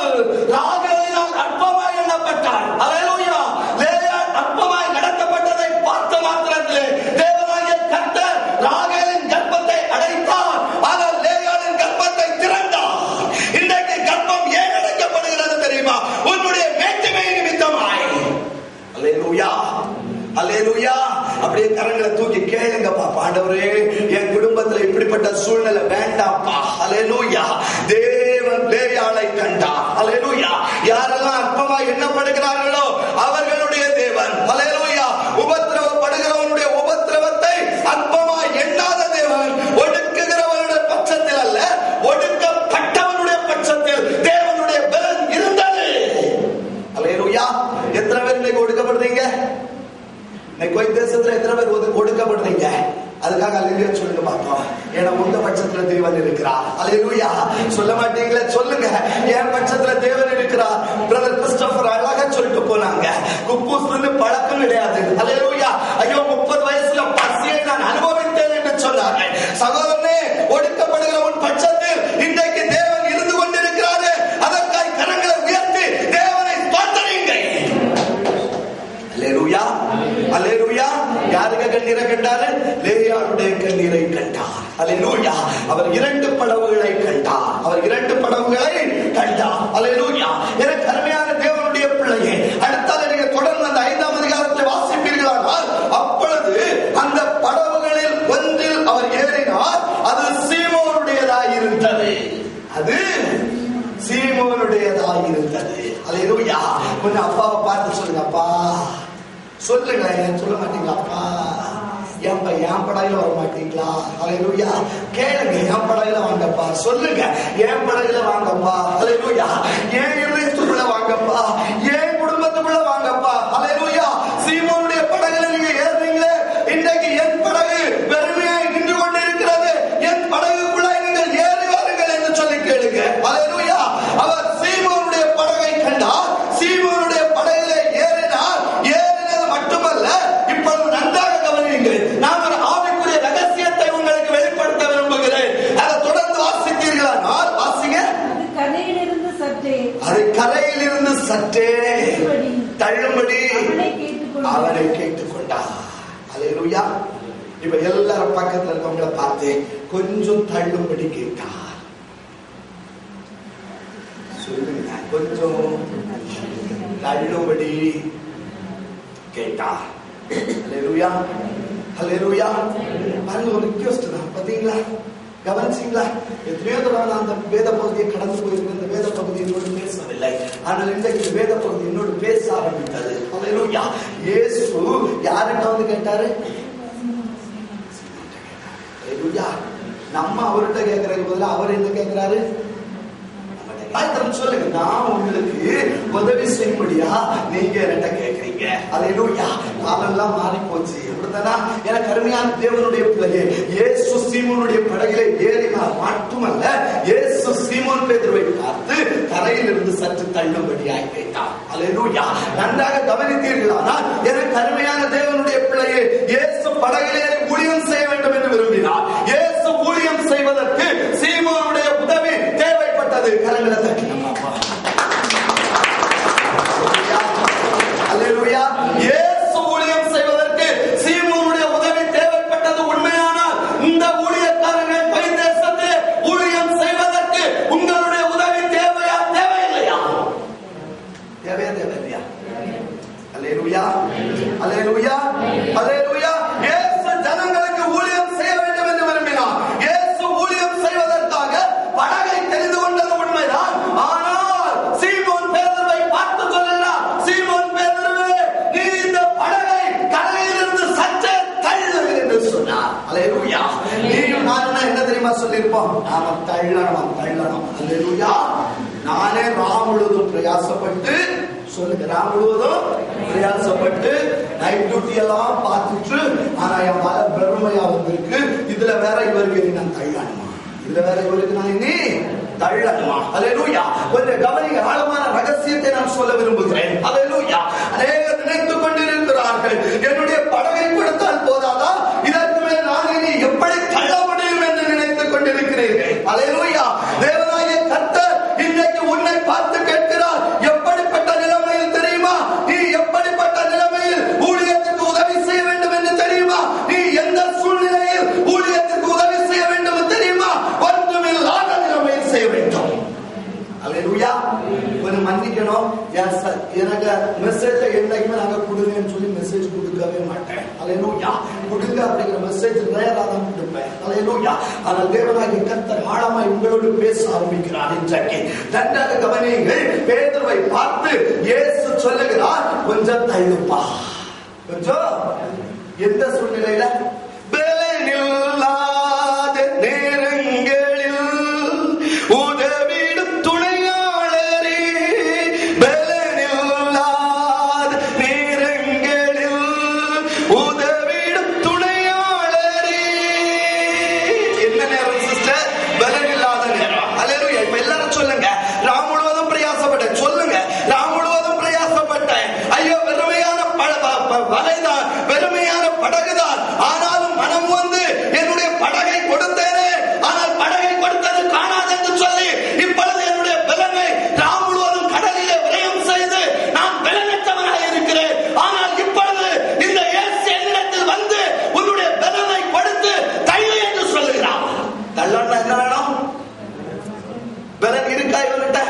Speaker 1: அல்லேலூயா. யாரெல்லாம் அற்பமா எண்ணப்படுகிறார்களோ அவர்களுடைய தேவன் அல்லேலூயா. உபத்திரவப்படுகிறவனுடைய உபத்திரவத்தை அற்பமா எண்ணாத தேவன். ஒடுக்குகிறவனுடைய பட்சத்தில் அல்ல, ஒடுக்கப்பட்டவனுடைய பட்சத்தில் தேவனுடைய பலன் இருந்தது. அல்லேலூயா. எத்தனை பேர் இன்னைக்கு ஒடுக்கப்படுறீங்க? இன்னைக்கு தேசத்துல எத்தனை பேர் ஒடுக்கப்படுறீங்க? அதுக்காக அல்லேலூயா சொல்லுங்க பார்த்தோம். ஏன்னா உங்க பட்சத்துல தேவன் இருக்கிறார். அல்லேலூயா. சொல்ல மாட்டீங்களா? சொல்லுங்க. என் பட்சத்துல தேவன் இருக்கிறார். பிரதர் கிறிஸ்டோபர் அழகா சொல்லிட்டு போனாங்க. குப்பூஸ்ல பழக்கம் கிடையாது. அல்லேலூயா. ஐயோ 30 வயசுல பசியை நான் அனுபவித்தேன் என்று சொன்னாங்க. சகோதரனே, ஒடுக்கப்படுகிற உன் பட்சத்தில் இன்றைக்கு தேவன் இருந்து கொண்டிருக்கிறாரு. அதற்காக கரங்களை உயர்த்தி தேவனை ஸ்தோத்திரிங்க. அல்லேலூயா. அல்லேலூயா. யாருக்கு கண்ணீரை கண்டாரு? லேயாளுடைய கண்ணீரை கண்டார். அல்லேலூயா. அவர் 2 படவுகளை கண்டார். அவர் 2 படவுகளை கண்டார். அல்லேலூயா. எனக்கு அருமையான தேவனுடைய பிள்ளையே, அடுத்தால நீங்க தொடர்ந்து அந்த 5ஆம் அதிகாரத்தில் வாசிப்பீர்களானால், அப்பொழுது அந்த படவுகளில் ஒன்றில் அவர் ஏறினார். அது சீமோனுடையதாயிருந்தது. அது சீமோனுடையதாயிருந்தது. அல்லேலூயா. கொஞ்சம் அப்பாவை பார்த்து சொல்லுங்க. அப்பா சொல்லுங்க. சொல்ல மாட்டீங்களா? அப்பா என் படையில வர மாட்டீங்களா? அல்லேலூயா. கேளுங்க. என் படையில வாங்கப்பா. சொல்லுங்க. என் படையில வாங்கப்பா. அல்லேலூயா. என் இதயத்துக்குள்ள வாங்கப்பா. என் குடும்பத்துக்குள்ள வாங்கப்பா. அல்லேலூயா. சீமோனுடைய படகுல நீங்க ஏறுறீங்களே, இன்றைக்கு என் படகு வெறுமையாய் நின்று கொண்டு இருக்கிறது. என் படகுக்குள்ள நீங்கள் ஏறி வாருங்கள் என்று சொல்லி கேளுங்க. அல்லேலூயா. அவர் சீமோனுடைய படகை கண்டார். சீமோனுடைய படகுல ஏறினார். ஏறினது மட்டுமல்ல, இப்பொழுது நன்றாக கவனியுங்கள். நான் ஒரு ஆவிக்குரிய ரகசியத்தை உங்களுக்கு வெளிப்படுத்த விரும்புகிறேன். அதை தொடர்ந்து வாசித்தீர்களானால் வாசிங்க. அது கரையிலிருந்து சற்றே தள்ளும்படி அவனை கேட்டுக்கொண்டார். அல்லேலூயா. இப்ப எல்லாரும் பக்கத்துல இருக்கவங்களை பார்த்து கொஞ்சம் தள்ளும்படி கேட்டார். சொல்லுங்க. கொஞ்சம் தள்ளும்படி கேட்டார். அல்லேலூயா. அல்லேலூயா. பாருங்க, ஒரு ரிக்வெஸ்ட் தான். பாத்தீங்களா? கவனிச்சீங்களா? எத்தனையோ தடவை அந்த வேத பகுதியை கடந்து போயிருந்த இந்த வேத பகுதி என்னோடு பேசவில்லை. ஆனால் இன்றைக்கு இந்த வேத பகுதி என்னோடு பேச ஆரம்பித்தது. அல்லேலூயா. இயேசு யார்கிட்ட வந்து கேட்டாரு? அல்லேலூயா. நம்ம அவர்கிட்ட கேட்கறதுக்கு பதிலா அவர் என்ன கேட்கிறாரு? சொல்லுங்க. நான் உங்களுக்கு உதவி செய்யும்படியா நீங்க என்கிட்ட கேட்கறீங்க. அல்லேலூயா. காலெல்லாம் மாறி போச்சு. அப்படித்தானா? எனக்கு அருமையான தேவனுடைய பிள்ளையே, இயேசு சீமோனுடைய படகிலே ஏறினார் மட்டுமல்ல, இயேசு சீமோன் பேதுருவை பார்த்து கரையிலிருந்து சற்று தள்ளும்படியாய் கேட்டார். அல்லேலூயா. நன்றாக கவனித்தீர்களானால் எனக்கு அருமையான தேவனுடைய பிள்ளையே, இயேசு படகிலே ஊழியம் செய்ய வேண்டும் என்று விரும்பினார். இயேசு ஊழியம் செய்வதற்கு சீமோனுடைய உதவி தேவைப்பட்டது. கரங்களை தட்டினோம். அல்லேலூயா. இயேசு ஊழியம் செய்வதற்கு சீமோனுடைய உதவி தேவைப்பட்டது. உண்மையானால் இந்த ஊழியக்காரர்கள் பைதேசத்தை ஊழியம் செய்வதற்கு உங்களுடைய உதவி தேவையா? தேவையில்லையா? தேவையா? தேவையில்லையா? அல்லேலூயா. அல்லேலூயா. அல்லேலூயா. இயேசு ஜனங்களுக்கு ஊழியம் செய்ய வேண்டும் என்று விரும்பினார். இயேசு ஊழியம் செய்வதற்காக படகை தெரிந்து கொண்டது உண்மைதான். ஆனால் சீமோன் பேதுருவை பார்த்து சொல்லுகிறார். சீமோன் பேதுருவே, நீ இந்த படகை கரையிலிருந்து சற்றே தள்ளு என்று சொன்னார். அல்லேலூயா. நீயும் நானும் என்ன தெரியுமா சொல்லியிருப்போம்? நாம தள்ளணும். அல்லேலூயா. நானே ராமுழுதும் பிரயாசப்பட்டு, சொல்லுங்க, ராமுழுவதும் பிரயாசப்பட்டு நைட் டியூட்டி எல்லாம் பார்த்துட்டு, ஆனா என் மலை பெருமையா வந்திருக்கு. இதுல வேற இவருக்கு நான் தள்ளணுமா? இதுல வேற இவருக்கு நான் இனி தள்ளணுமா? அல்லேலூயா. கொஞ்சம் கவனிங்க. ஆழமான ரகசியத்தை நான் சொல்ல விரும்புகிறேன். அல்லேலூயா. அநேகர் நினைத்துக் கொண்டிருக்கிறார்கள், என்னுடைய படகை கொடுத்தால் போதாதா, இதற்கு மேல் நான் இனி எப்படி தள்ள முடியும் என்று நினைத்துக் கொண்டிருக்கிறீர்கள். அல்லேலூயா. தேவனாகிய கர்த்தர் இன்றைக்கு உன்னை பார்த்து கேட்கிறார். எப்படிப்பட்ட நிலைமையில் தெரியுமா? நீ எப்படிப்பட்ட நிலைமையில் ஊழியத்துக்கு உதவி செய்ய வேண்டும் என்று தெரியுமா? நீ எந்த சூழ்நிலையில் ஊழியத்துக்கு உதவி செய்ய வேண்டும் தெரியுமா? ஒன்றுமில்லாத நிலைமையில் செய்ய வேண்டும். அல்லேலூயா. அல்லேலூயா. கொஞ்சம் மன்னிக்கணும், எனக்கு மெசேஜ் என்னைக்குமே நாங்க கொடுங்கன்னு சொல்லி மெசேஜ் கொடுக்கவே மாட்டேன். அல்லேலூயா. கொடுங்க அப்படிங்கிற மெசேஜ் நேரா தான் கொடுப்பேன். அல்லேலூயா. ஆனால் தேவனாகிய கர்த்தர் ஆழமாய் உங்களோடு பேச ஆரம்பிக்கிறார் இன்றைக்கு. நன்றாக கவனியுங்கள். பேதுருவை பார்த்து இயேசு சொல்லுகிறார், கொஞ்சம் தள்ளுப்பா. கொஞ்சம் எந்த சூழ்நிலையில? பலனில்லாத நேரங்களில் உதவிடும் துணையாளரே, பலனில்லாத நேரங்களில் உதவிடும் துணையாளரே. என்ன நேரம் சிஸ்டர்? பலனில்லாத நேரம். அல்லேலூயா. இப்ப எல்லாரும் சொல்லுங்க, நான் முழுவதும் பிரயாசப்பட்டேன். சொல்லுங்க, நான் முழுவதும் பிரயாசப்பட்டேன். ஐயோ, வெறுமையான வலைதான், வெறுமையான படகுதான், ஆனாலும் மனம் வந்து என்னுடைய படகை கொடுத்தேனே, ஆனால் படகை கொடுத்தது காணாது என்று சொல்லி இப்பொழுது என்னுடைய பலனை நான் முழுவதும் கடலிலே விரயம் செய்து நான் பலனற்றவனாக இருக்கிறேன். ஆனால் இப்பொழுது இந்த இயேசு என்னிடத்தில் வந்து உன்னுடைய பலனை கொடுத்து தள்ளு என்று சொல்லுகிறான். தள்ளன்னா என்ன வேணும்? பலன் இருக்கா இவன்கிட்ட?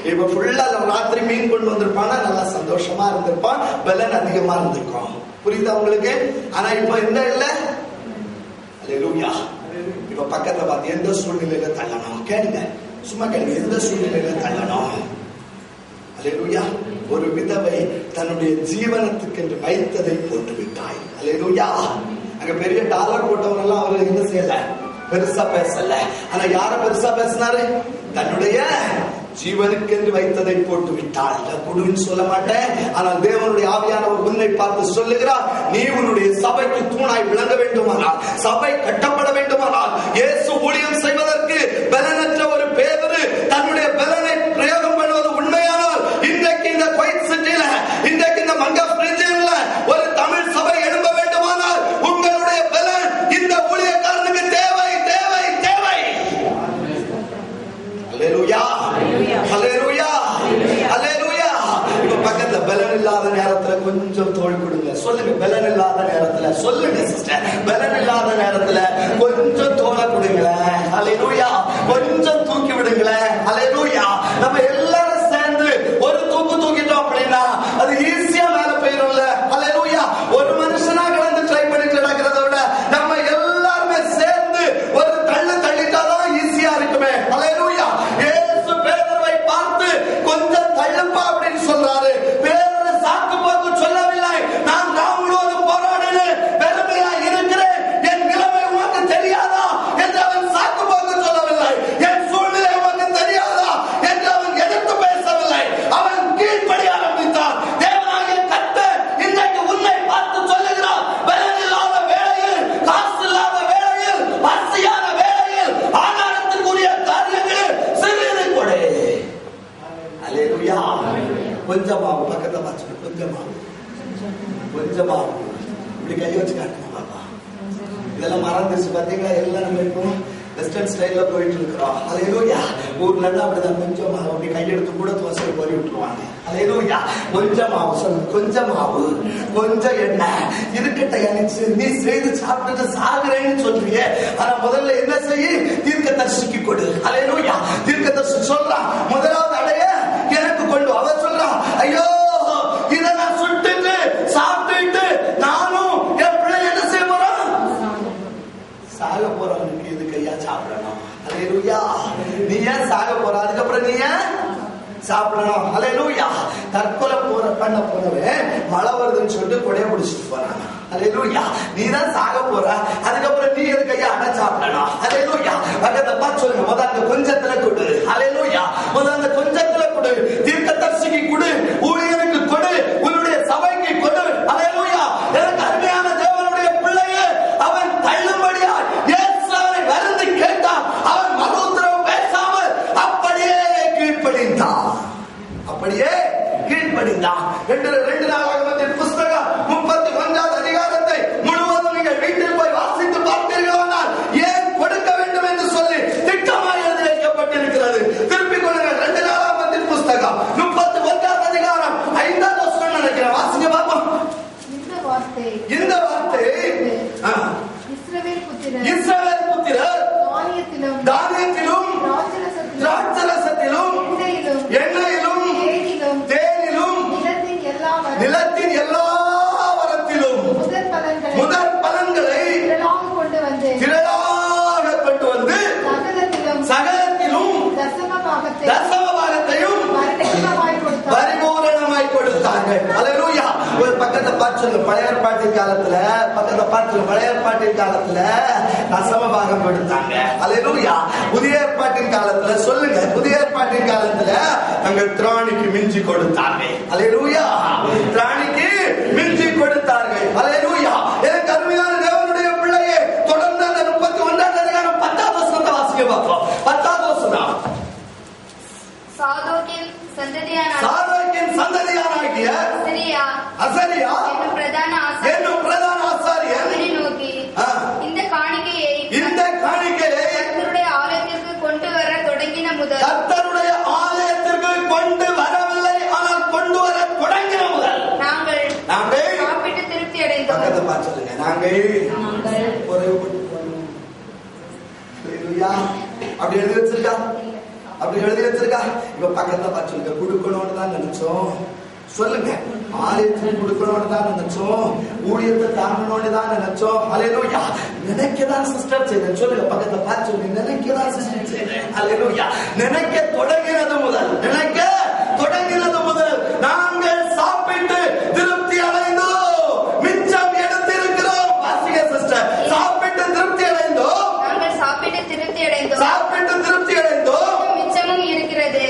Speaker 1: இப்ப ஃபுல்லா ராத்திரி மீன் கொண்டு வந்திருப்பானா, நல்லா சந்தோஷமா இருந்திருப்பான், பலன் அதிகமா இருந்திருக்கும். புரியுதா உங்களுக்கு? ஆனா இப்ப என்ன இல்ல? அல்லேலூயா. இப்ப பக்கத்துல பார்த்து எந்த சூழ்நிலையில தள்ளணும் கேளுங்க, சும்மா கேளுங்க, எந்த சூழ்நிலையில தள்ளணும்? அல்லேலூயா. ஒரு விதவை தன்னுடைய ஜீவனத்துக்கு என்று வைத்ததை போட்டு விட்டாய். அல்லேலூயா. அங்க பெரிய டாலர் போட்டவங்க எல்லாம் அவரு என்ன செய்யல, பெருசா பேசல. ஆனா யார பெருசா பேசினாரு? தன்னுடைய ஜீவனுக்கு என்று வைத்ததை போட்டு விட்டாள். கொடுன்னு சொல்ல மாட்டேன், ஆனால் தேவனுடைய ஆவியானவர் உன்னை பார்த்து சொல்லுகிறார், நீ உன்னுடைய சபைக்கு தூணாய் விளங்க வேண்டுமானால், சபை கட்டப்பட வேண்டுமானால், இயேசு ஊழியம் செய்வதற்கு பலனற்ற ஒரு பேதுரு தன்னுடைய பலனை பிரயோகம் பண்ணுவது உண்மையானால், இன்றைக்கு இந்த குவைத் சிட்டியில, இன்றைக்கு இந்த மங்கப் ரீஜியன்ல ஒரு தமிழ் சபை எழும்ப வேண்டுமானால் உங்களுடைய பலன் இந்த ஊழியக்காரனுக்கு தேவை, தேவை, தேவை. அல்லேலூயா. அல்லேலூயா. அல்லேலூயா. இப்ப பக்கத்துல பலன் இல்லாத நேரத்துல கொஞ்சம் தோள் கொடுங்க. சொல்லுங்க, பலன் இல்லாத நேரத்துல. சொல்லுங்க சிஸ்டர், பலன் இல்லாத நேரத்துல கொஞ்சம் தோளை கொடுங்களேன். அல்லேலூயா. கொஞ்சம் தூக்கி விடுங்களேன். அல்லேலூயா. நம்ம எல்லாரும் சேர்ந்து ஒரு தூக்கு தூக்கிட்டோம் அப்படின்னா அது ஈஸியா மேல போயிரும்ல. அல்லேலூயா. ஒரு மனுஷனா கிடந்து ட்ரை பண்ணிட்டு நடக்கிறத விட நம்ம எல்லாருமே சேர்ந்து ஒரு தள்ளு தள்ளிட்டாதான் ஈஸியா இருக்குமே. அல்லேலூயா. இயேசு பேதுருவை பார்த்து கொஞ்சம் தள்ளுப்பா அப்படின்னு சொல்றாரு. பேதுரு சாக்கு போக்கு சொல்லவில்லை. நான் முழுவதும் போராடினேன், பெருமையா இருக்கிறேன், என் நிலைமை உனக்கு தெரியாதா என்று அவன் சாக்கு போக்கு சொல்லவில்லை. என் சூழ்நிலை உனக்கு தெரியாதா என்று அவன் எதிர்த்து பேசவில்லை. அவன் கீழ்ப்படிய ஆரம்பித்தான். தேவனாகிய கர்த்தர் இன்றைக்கு உன்னை பார்த்து சொல்லுகிறார், பலன் இல்லாத வேளையில், காசு இல்லாத வேளையில், பசியான வேளையில், ஆகாரத்துக்குரிய காரியங்களில் சிறிது கொடு. அல்லேலூயா. கொஞ்சமாவும் பக்கத்துல பார்த்து கொஞ்சமாவும், கொஞ்சமாவும் இப்படி கை வச்சு காட்டணும் பாப்பா. இதெல்லாம் மறந்துச்சு பாத்தீங்களா? எல்லாம் நம்ம இப்போ வெஸ்டர்ன் ஸ்டைல்ல போயிட்டு இருக்கிறோம். அல்லேலூயா. ஊர்ல அப்படிதான் கொஞ்சமாவும் அப்படி கையெடுத்து கூட தோசை போய் விட்டுருவாங்க. அல்லேலூயா. கொஞ்சமாவு சொல்லு, கொஞ்சமாவு, கொஞ்சம் எண்ணெய் இருக்கட்ட, நீ செய்து சாப்பிட்டு சாகுறேன்னு சொல்றியே, ஆனா முதல்ல என்ன செய்ய? தீர்க்கதரிசிக்கு கொடு. அல்லேலூயா. தீர்க்கதரிசி சொல்றான், முதலாவது அடைய எனக்கு கொண்டு. அவன் சொல்றான், ஐயோ இதை நான் சுட்டுட்டு சாப்பிட்டு நானும் என் பிள்ளை என்ன செய்ய போறான்? சாக போறவனுக்கு இது கையா சாப்பிடணும். அல்லேலூயா. நீ ஏன் சாக போற? அதுக்கப்புறம் நீ ஏன் சாப்பிடணும்? அல்லேலூயா. தற்கொலை பண்ண போனவன் மழை வருதுன்னு சொல்லிட்டு கொடைய பிடிச்சிட்டு போறான். அல்லேலூயா. நீ தான் சாக போற, அதுக்கப்புறம் நீ எது கையா அட சாப்பிடணும். அல்லேலூயா. பக்கத்தை பார்த்து சொல்லுங்க, முதல் அந்த கொஞ்சத்துல கொடு. அல்லேலூயா. முதல் அந்த கொஞ்சத்துல கொடு. தீர்க்கதரிசிக்கு கொடு, ஊழியனுக்கு கொடு, உன்னுடைய சபைக்கு கொடு. அல்லேலூயா. எனக்கு அருமையான தேவனுடைய பிள்ளையே, அவன் தள்ளும்படியா இயேசு அவனை வருந்தி கேட்டான். அவன் மறு உத்தரவு பேசாமல் அப்படியே கீழ்ப்படிந்தான். அப்படியே கீழ்ப்படிந்தான். 2 நாளாகமத்தின் புஸ்தகம் 31வது அதிகாரத்தை முழுவதும் நீங்கள் வீட்டில் போய் வாசித்து பார்த்தீர்களானால் ஏன் கொடுக்க வேண்டும் என்று சொல்லி திட்டமாக எழுதி வைக்கப்பட்டிருக்கிறது. திருப்பிக் கொள்ளுங்கள். 2 நாளாகமத்தின் புஸ்தகம் 31வது அதிகாரம் 5வது வசனம் நினைக்கிறேன். வாசிங்க பார்ப்போம். இந்த வார்த்தை இஸ்ரவேல் புத்திரர் தானியத்திலும் திராட்சரசத்திலும்
Speaker 2: கொடுத்தார்கள். அல்லேலூயா. ஒரு பக்கத்தை பார்த்து சொல்லுங்க, பழைய ஏற்பாட்டின் காலத்துல தசமபாகம் கொடுத்தாங்க. அல்லேலூயா. புதிய ஏற்பாட்டின் காலத்துல சொல்லுங்க, புதிய ஏற்பாட்டின் காலத்துல தங்கள் திராணிக்கு மிஞ்சி கொடுத்தார்கள். அல்லேலூயா. திராணிக்கு மிஞ்சி கொடுத்தார்கள். அல்லேலூயா. எனக்கு அருமையான தேவனுடைய பிள்ளையே, தொடர்ந்து அந்த 31ஆம் அதிகாரம் 10வது வசனத்தை வாசிக்க பார்ப்போம். 10வது வசனம்.
Speaker 3: சாதோக்கின் சந்ததியானாகிய அசரியா என்னும் பிரதான ஆசாரியர் அவரை நோக்கி, இந்த காணிக்கையை கர்த்தருடைய ஆலயத்திற்கு கொண்டு வர தொடங்கின முதல்,
Speaker 2: கர்த்தருடைய ஆலயத்திற்கு கொண்டு வரவில்லை, ஆனால் கொண்டு வர தொடங்கின முதல் நாங்கள்
Speaker 3: சாப்பிட்டு திருப்தி அடைந்தோம்.
Speaker 2: பக்கத்தை பார்த்து சொல்லுங்க, நாங்கள் அப்படி எழுதி வச்சிருக்கா, இப்ப பக்கத்தை பார்த்து சொல்லுங்க, கொடுக்கணும்னு தான் நினைச்சோம். சொல்லுங்க, ஆலயத்துக்கு கொடுக்கணும்னு தான் நினைச்சோம், ஊழியத்தை தாங்கணும்னு தான் நினைச்சோம். அல்லேலூயா. நினைக்கதான் சிஸ்டர் செய்தேன். சொல்லுங்க, பக்கத்தை பார்த்து சொல்லுங்க, நினைக்கதான் சிஸ்டர் செய்தேன். அல்லேலூயா. நினைக்க தொடங்கினது முதல் நாங்கள் சாப்பிட்டு திருப்தி அடைந்தோம், மிச்சம் எடுத்திருக்கிறோம். வாசிங்க சிஸ்டர். சாப்பிட்டு திருப்தி அடைந்தோம், மிச்சமும் இருக்கிறது.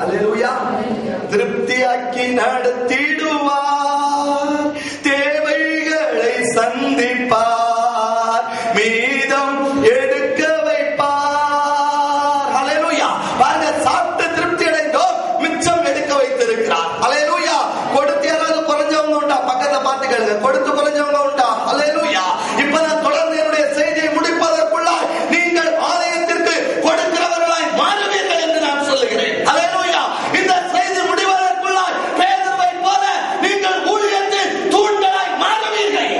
Speaker 2: அல்லேலூயா. திருப்தியாக்கி நடத்திடுவார், தேவைகளை சந்திப்பார், மீதம் எடுக்க வைப்பார். அல்லேலூயா. பாருங்க, சாப்பிட்டு திருப்தி அடைந்தோம், மிச்சம் எடுக்க வைத்திருக்கிறார். அல்லேலூயா. கொடுத்து யாராவது குறைஞ்சவங்க உண்டா? பக்கத்தை பார்த்து கேளுங்க, கொடுத்து குறைஞ்சவங்க உண்டா? அல்லேலூயா. இப்ப நான் தொடர்ந்து என்னுடைய செய்தியை முடிப்பதற்குள்ளாய் நீங்கள் ஆலயத்திற்கு கொடுக்கிறவர்களாய் மாறுவீர்கள் என்று நான் சொல்லுகிறேன். அல்லேலூயா. இந்த செய்தி முடிவதற்குள்ளாய் பேதுருவை போல நீங்கள் ஊழியத்தின் தூண்களாய் மாறுவீர்கள்.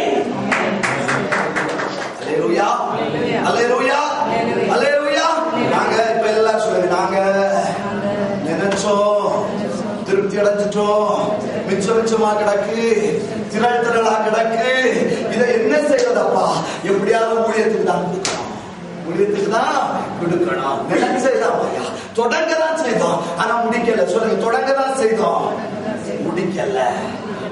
Speaker 2: அல்லேலூயா. அல்லேலூயா. அல்லேலூயா. நாங்க இப்ப எல்லாம் சொல்லுங்க, நாங்க நினைச்சோம், திருப்தி அடைஞ்சிட்டோம், மிச்சமா கிடக்கு, திரளா கிடக்கு, இதை என்ன செய்வதப்பா? எப்படியாவது ஊழியத்துக்கு தான் கொடுக்கணும். நினைச்சு செய்தோம், தொடங்க தான் செய்தோம், ஆனா முடிக்கல. சொல்லுங்க, தொடங்க தான் செய்தோம், முடிக்கல.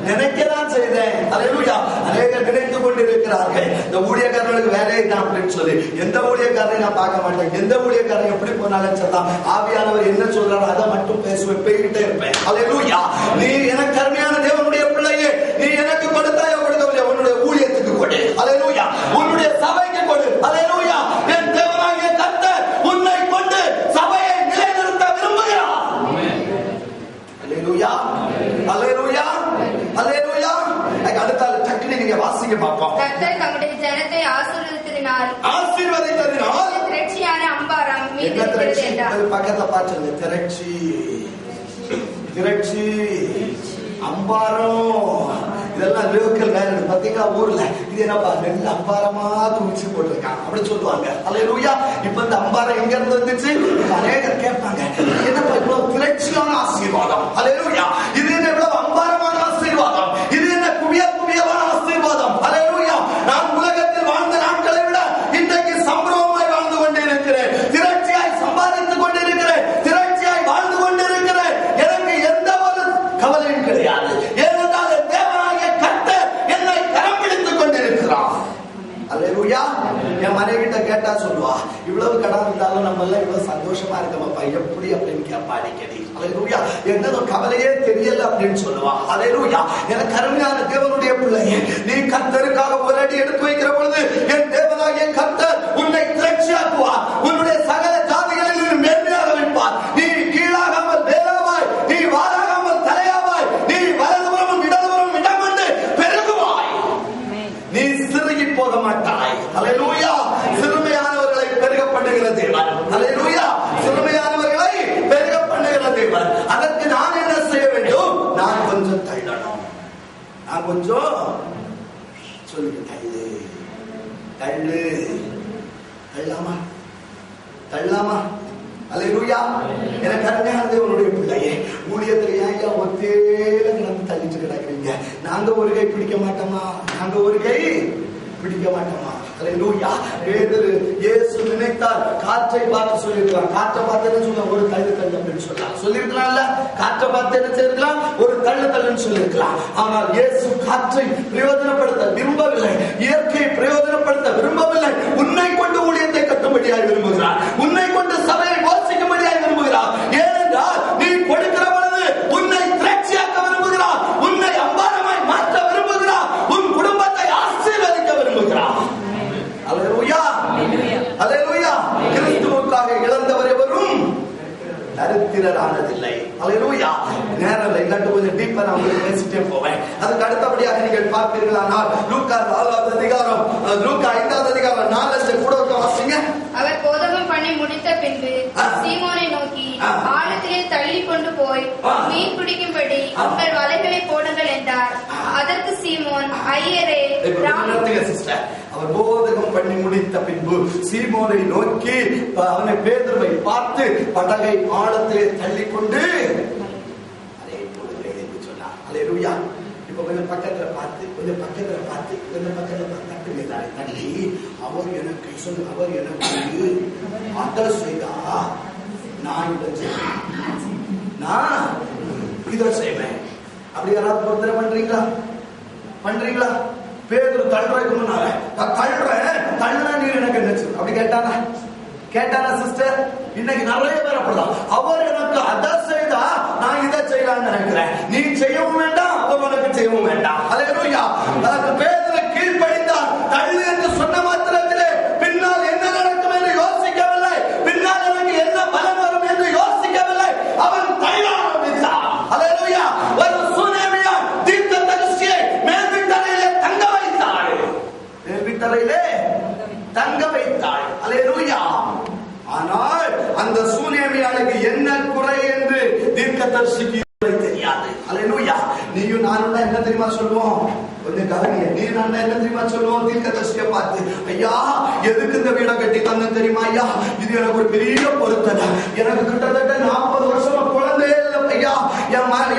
Speaker 2: நினைக்கதான் செய்தேன். அல்லேலூயா. அநேகர் நினைத்து கொண்டிருக்கிறார்கள், இந்த ஊழியக்காரர்களுக்கு வேலையை தான் அப்படின்னு சொல்லி. எந்த ஊழியக்காரரை நான் பார்க்க மாட்டேன், எந்த ஊழியக்காரன் எப்படி போனாலும் சொல்லலாம், ஆவியானவர் என்ன சொல்றாரோ அதை மட்டும் பேசுவேன், போய்கிட்டே இருப்பேன். அல்லேலூயா. நீ எனக்கு அருமையான தேவனுடைய பிள்ளையே, நீ எனக்கு கொடுத்தாயோ கொடுக்கவில்லை, உன்னுடைய ஊழியத்துக்கு கொடு. அல்லேலூயா. உன்னுடைய சபைக்கு கொடு. அல்லேலூயா. என் தேவனாகிய கர்த்தர் உன்னை கொண்டு சபையை நிலைநிறுத்த விரும்புகிறார். அல்லேலூயா. அல்லேலூயா. அல்லேலூயா. அடுத்தால டக்குனு நீங்க வாசிக்க பார்ப்போம்.
Speaker 3: கர்த்தர் தம்முடைய ஜனத்தை ஆசீர்வதித்ததினால் திரட்சியான அம்பாரம் மீது
Speaker 2: பக்கத்தை பார்த்து திரட்சி அம்பாரம் இதெல்லாம் லோக்கல் வேலை. பாத்தீங்களா ஊர்ல இது என்னப்பா நெல் அம்பாரமா குமிச்சு போட்டிருக்காங்க அப்படி சொல்லுவாங்க. அல்லேலூயா. இப்ப இந்த அம்பாரம் எங்க இருந்து வந்துச்சு? அநேகர் கேட்பாங்க, என்னப்பா இவ்வளவு திரட்சியான ஆசீர்வாதம்? அல்லேலூயா. இது என்ன இவ்வளவு அம்பாரமான ஆசீர்வாதம்? இது என்ன குவியமான ஆசீர்வாதம்? அல்லேலூயா. நான் உலகத்தில் வாழ்ந்த நாட்களை விட இன்றைக்கு சம்பரமாய் வாழ்ந்து கொண்டிருக்கிறேன், திரட்சியாய் சம்பாதித்துக் கொண்டிருக்கிறேன், திரட்சியாய் வாழ்ந்து கொண்டிருக்கிறேன். எனக்கு எந்த ஒரு கவலையும் கிடையாது. ஏனென்றால் தேவனாகிய கர்த்தர் என்னை கரம் பிடித்துக் கொண்டிருக்கிறார். அல்லேலூயா. என் மனைவி கிட்ட கேட்டா சொல்லுவா, இவ்வளவு கடன் இருந்தாலும் நம்ம எல்லாம் இவ்வளவு சந்தோஷமா இருக்கமாப்பா, எப்படி அப்படின்னு கேட்பா அடிக்கடி. அல்லேலூயா. என்னதோ கவலையே தெரியல அப்படின்னு சொல்லுவா. அல்லேலூயா. எனக்கு அருமையான தேவனுடைய பிள்ளையே, நீ கர்த்தருக்காக ஒரு அடி எடுத்து வைக்கிற பொழுது என் தேவனாகிய கர்த்தர் உன்னை திரட்சியாக்குவார், உன்னுடைய சகல ஜாதிகளில் மேன்மையாக வைப்பார். நீ கீழாகாமல் மேலாவாய், நீ வாராகாமல் தலையாவாய், நீ வலதுபுறமும் இடதுபுறமும் இடம் கொண்டு பெருகுவாய், நீ சிறுகி போக மாட்டாய். அல்லேலூயா. சிறுமையானவர்களை பெருக பண்ணுகிற தேவன். அல்லேலூயா. சிறுமையானவர்களை பெருக பண்ணுகிற தேவன். அதற்கு நான் என்ன செய்ய வேண்டும்? நான் கொஞ்சம் தள்ளணும். நான் கொஞ்சம் சொல்லுங்க, தள்ளாமா. அல்லேலூயா. எனக்கு அருமையான தேவனுடைய பிள்ளையே, ஊழியத்தில் ஏன் ஒத்தேல கிடந்து தள்ளிட்டு கிடக்குறீங்க? நாங்க ஒரு கை பிடிக்க மாட்டோமா? அல்லேலூயா. பேதுரு இயேசு நினைத்தார் காற்றை பார்த்து சொல்லியிருக்கலாம். காற்றை பார்த்து சொல்ல ஒரு தள்ளு தள்ளு அப்படின்னு சொல்லலாம் சொல்லியிருக்கலாம்ல. காற்றை பார்த்து என்ன செய்யலாம், ஒரு தள்ளு தள்ளுன்னு சொல்லியிருக்கலாம். ஆனால் இயேசு காற்றை பிரயோஜனப்படுத்த விரும்பவில்லை, இயற்கையை பிரயோஜனப்படுத்த விரும்பவில்லை. உன்னை கொண்டு ஊழியத்தை கட்டும்படியாய் விரும்புகிறார், உன்னை கொண்டு சபையை போஷிக்கும்படியாய் விரும்புகிறார். ஏனென்றால் நீ கொடுக்கிற பொழுது உன்னை திரட்சியாக்க விரும்புகிறார், உன்னை அம்பாரமாய் மாற்ற விரும்புகிறார், உன் குடும்பத்தை ஆசீர்வதிக்க விரும்புகிறார். அல்லேலூயா, அல்லேலூயா. கிறிஸ்துவுக்காக இழந்தவர் எவரும் தரித்திரரானதில்லை. அல்லேலூயா. நேரம் இல்லாட்டி கொஞ்சம் டீப்பா நான் உங்களுக்கு பேசிட்டே போவேன். அதுக்கு அடுத்தபடியாக நீங்கள் பார்ப்பீர்களானால் லூக்கா 4வது அதிகாரம், லூக்கா 5வது அதிகாரம் 4 கூட வாசிங்க.
Speaker 3: அவர் போதகம் பண்ணி முடித்த பின்பு சீமோனை நோக்கி, ஆழத்திலே தள்ளி கொண்டு போய் மீன் பிடிக்கும்படி உங்கள் வலைகளை போடுங்கள் என்றார். அதற்கு சீமோன், ஐயரே,
Speaker 2: சிஸ்டர், அவர் போதகம் பண்ணி முடித்த பின்பு சீமோனை நோக்கி அவனை பேதுருவை பார்த்து படகை ஆழத்திலே தள்ளி கொண்டு அதை போடுங்கள் என்று சொன்னார். அல்லேலூயா. இப்ப கொஞ்சம் பக்கத்துல பார்த்து கொஞ்சம் பக்கத்துல தள்ளி அவர் எனக்கு சொல்லு, அவர் எனக்கு அதை செய்தா நான் இதை செய்வேன், நான் இதை செய்வேன். அப்படி யாராவது பொருத்தனை பண்றீங்களா? பேதுரு தள்ளுறதுக்கு முன்னால தள்ளுனா நீர் எனக்கு என்ன அப்படி கேட்டானா சிஸ்டர்? இன்னைக்கு நிறைய பேர் அப்படிதான். அவர் எனக்கு அதை செய்தா நான் இதை செய்யலாம்னு நினைக்கிறேன். நீ செய்யவும் வேண்டாம், அவர் உனக்கு செய்யவும் வேண்டாம். அல்லேலூயா. பேதுரு கீழ்ப்படிந்தார். தள்ளு என்று சொன்ன மாத்திரத்திலே பின்னால் என்ன நடக்கும் என்று யோசிக்கவில்லை, பின்னால் எனக்கு என்ன பலன் வரும் என்று யோசிக்கவில்லை. அவன் தள்ள ஆரம்பித்தார். அல்லேலூயா. ஒரு சுனேமியா தீர்க்கதரிசியை மேல்விட்டறையிலே தங்க வைத்தாள். அல்லேலூயா. ஆனால் அந்த சூனேமியாளுக்கு என்ன குறை என்று தீர்க்கதரிசிக்கு தெரியாது. அல்லேலூயா. நீயும் நானும் என்ன தெரியுமா சொல்லுவோம்? கொஞ்சம் கவனிங்க. நீ நான் என்ன தெரியுமா சொல்லுவோம்? தீர்க்கதரிசியை பார்த்து, ஐயா எதுக்கு இந்த வீடை கட்டி தந்த தெரியுமா? ஐயா இது எனக்கு ஒரு பெரிய பொருத்தனை. எனக்கு கிட்டத்தட்ட 40 வருஷமா குழந்தையே இல்லை ஐயா.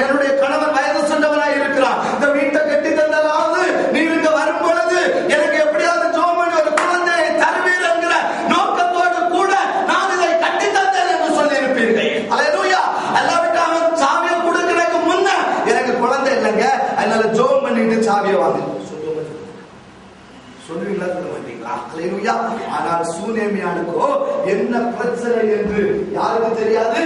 Speaker 2: என்னுடைய கணவன் வயது சென்றவனாய் இருக்கிறான். இந்த வீட்டை கட்டி தந்ததாவது நீ இங்க வரும் பொழுது எனக்கு எப்படியாவது ஜோம் பண்ணி ஒரு குழந்தையை தருவீர் என்கிற நோக்கத்தோடு கூட நான் இதை கட்டி தந்தேன் என்று சொல்லி இருப்பீர்கள். அல்லேலூயா. அல்லாவிட்டு அவன் சாவியை கொடுக்கிறதுக்கு முன்ன எனக்கு குழந்தை இல்லைங்க, அதனால ஜோம் பண்ணிட்டு சாவியை வாங்க சொல்லுவீங்களா? சொல்ல மாட்டீங்களா? அல்லேலூயா. ஆனால் சூனேமியானுக்கோ என்ன பிரச்சனை என்று யாருக்கு தெரியாது?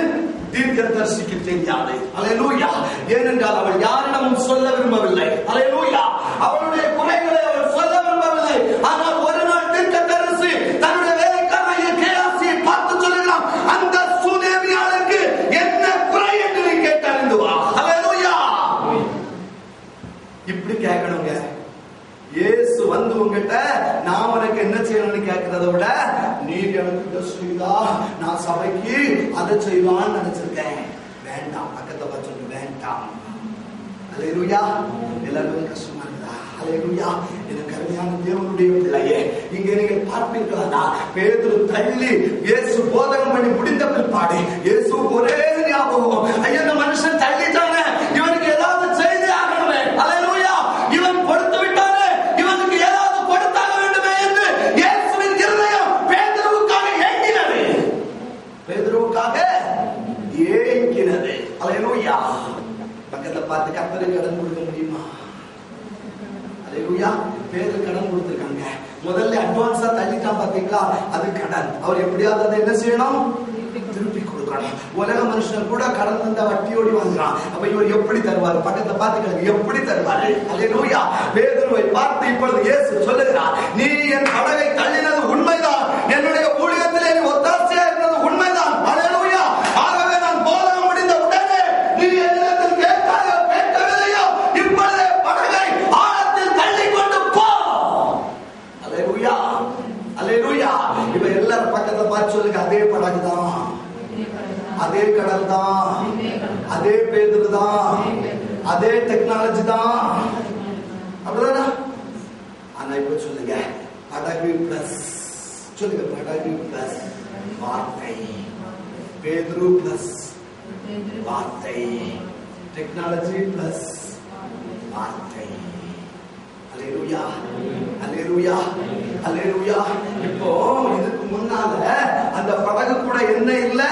Speaker 2: தீர்க்கதரிசிக்கு தெரியாது. அல்லேலூயா. ஏனென்றால் அவள் யாரிடமும் சொல்ல விரும்பவில்லை. அல்லேலூயா. அவளுடைய குறைகளை அவள் சொல்ல விரும்பவில்லை. ஆனால் ஒரு நாள் தீர்க்கதரிசி தன்னுடைய வேலைக்காரனை கேயாசியை பார்த்து சொல்லுகிறான், அந்த சூனேமியானுக்கு என்ன குறை என்று நீ கேட்டறிந்து வா. அல்லேலூயா. இப்படி கேட்கணுங்க. இயேசு வந்து உங்ககிட்ட நான் உனக்கு என்ன செய்யணும்னு கேட்கிறத விட நீர் எனக்கு இதை செய்தா நான் சபைக்கு அதை செய்வான்னு நினைச்சிருக்கேன். வேண்டாம். பக்கத்தை பார்த்து வேண்டாம். அல்லேலூயா. எல்லாருமே கஷ்டமா இருக்குதா? அல்லேலூயா. எனக்கு அருமையான தேவனுடைய பிள்ளையே, இங்கே நீங்கள் பார்ப்பீர்களா? பேதுரு தள்ளி இயேசு போதகம் பண்ணி முடிந்த பிற்பாடு இயேசு ஒரே ஞாபகம், ஐயா இந்த மனுஷன் தள்ளிட்டாங்க, இவனுக்கு ஏதாவது செய்தே ஆகணுமே. அல்லேலூயா. இவன் கொடுத்து விட்டானே, இவனுக்கு ஏதாவது கொடுத்தாக வேண்டுமே என்று இயேசுவின் இருதயம் பேதுருவுக்காக ஏங்கினது. பேதுருவுக்காக ஏங்கினது. அல்லேலூயா. பக்கத்துல பார்த்து கர்த்தருக்கு கடன் கொடுக்க முடியுமா? அல்லேலூயா. பேதுரு கடன் கொடுத்திருக்காங்க. முதல்ல அட்வான்ஸா தள்ளிட்டான் பாத்தீங்களா? அது கடன். அவர் எப்படியாவது அதை என்ன செய்யணும்? திருப்பி கொடுக்கணும். உலக மனுஷன் கூட கடன் தந்த வட்டியோடி வாங்குறான். அப்ப இவர் எப்படி தருவார்? பக்கத்துல பார்த்து எப்படி தருவாரு? அல்லேலூயா. பேதுருவை பார்த்து இப்பொழுது இயேசு சொல்லுகிறார், நீ என் படகை தள்ளினது உண்மைதான், என்னுடைய ஊழியத்திலே நீ ஒத்தாசையா இருந்தது உண்மைதான். அல்லேலூயா. ஆகவே நான் போதகம் முடிந்த உடனே நீ என்னிடத்தில் கேட்காயோ கேட்கவில்லையோ, இப்பொழுதே படகை ஆழத்தில் தள்ளி கொண்டு போ. அல்லேலூயா. அல்லேலூயா. இப்ப எல்லாரும் பக்கத்துல பார்த்து சொல்லுங்க, அதே படகு தான், அதே கடல் தான், அதே பேதுரு தான், அதே டெக்னாலஜி தான். அப்படிதானா? ஆனா இப்ப சொல்லுங்க, படகு பிளஸ் சொல்லுங்க, படகு பிளஸ் வார்த்தை, பேதுரு பிளஸ் வார்த்தை, டெக்னாலஜி பிளஸ் வார்த்தை. அல்லேலூயா. அல்லேலூயா. அல்லேலூயா. இப்போ இதுக்கு முன்னால அந்த படகு கூட என்ன இல்ல?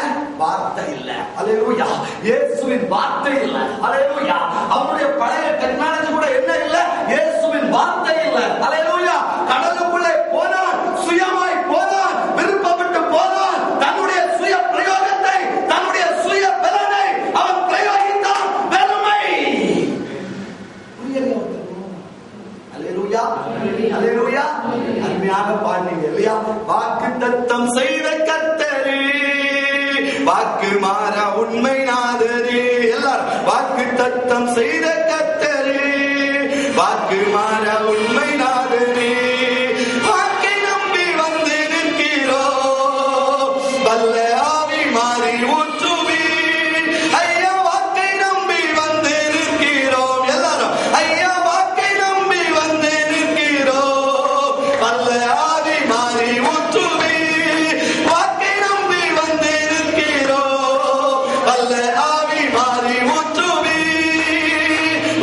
Speaker 2: வார்த்தை இல்ல. அல்லேலூயா. இயேசுவின் வார்த்தை இல்ல. அல்லேலூயா. அவருடைய பழைய டெக்னாலஜி கூட என்ன இல்ல? இயேசுவின் வார்த்தை இல்ல. அல்லேலூயா. கடலுக்குள்ளே போனான், சுயமாய் போனான், விருப்பப்பட்டு போனான். தன்னுடைய சுய பிரயோகத்தை, தன்னுடைய சுய பலனை அவன் பிரயோகித்தான். பெருமை. அல்லேலூயா. அல்லேலூயா. அருமையாக பாடுனீங்க இல்லையா? வாக்குத்தத்தம் செய்த கர்த்தரே, வாக்கு மாறா உண்மை நாதரே. எல்லாரும் வாக்குத்தத்தம் செய்த கர்த்தரே, வாக்கு மாறா உண்மை நாதரே. வாக்கை நம்பி வந்து நிற்கிறோம், வல்ல ஆவி மாறி ஊற்றுவி. ஐயா வாக்கை நம்பி வந்து நிற்கிறோம். எல்லாரும் ஐயா வாக்கை நம்பி வந்து நிற்கிறோம், வல்ல ஆவி மாறி ஊற்றுவி. வாக்கை நம்பி வந்து நிற்கிறோம், வல்ல ஆவி மாறி ஊற்றுவி.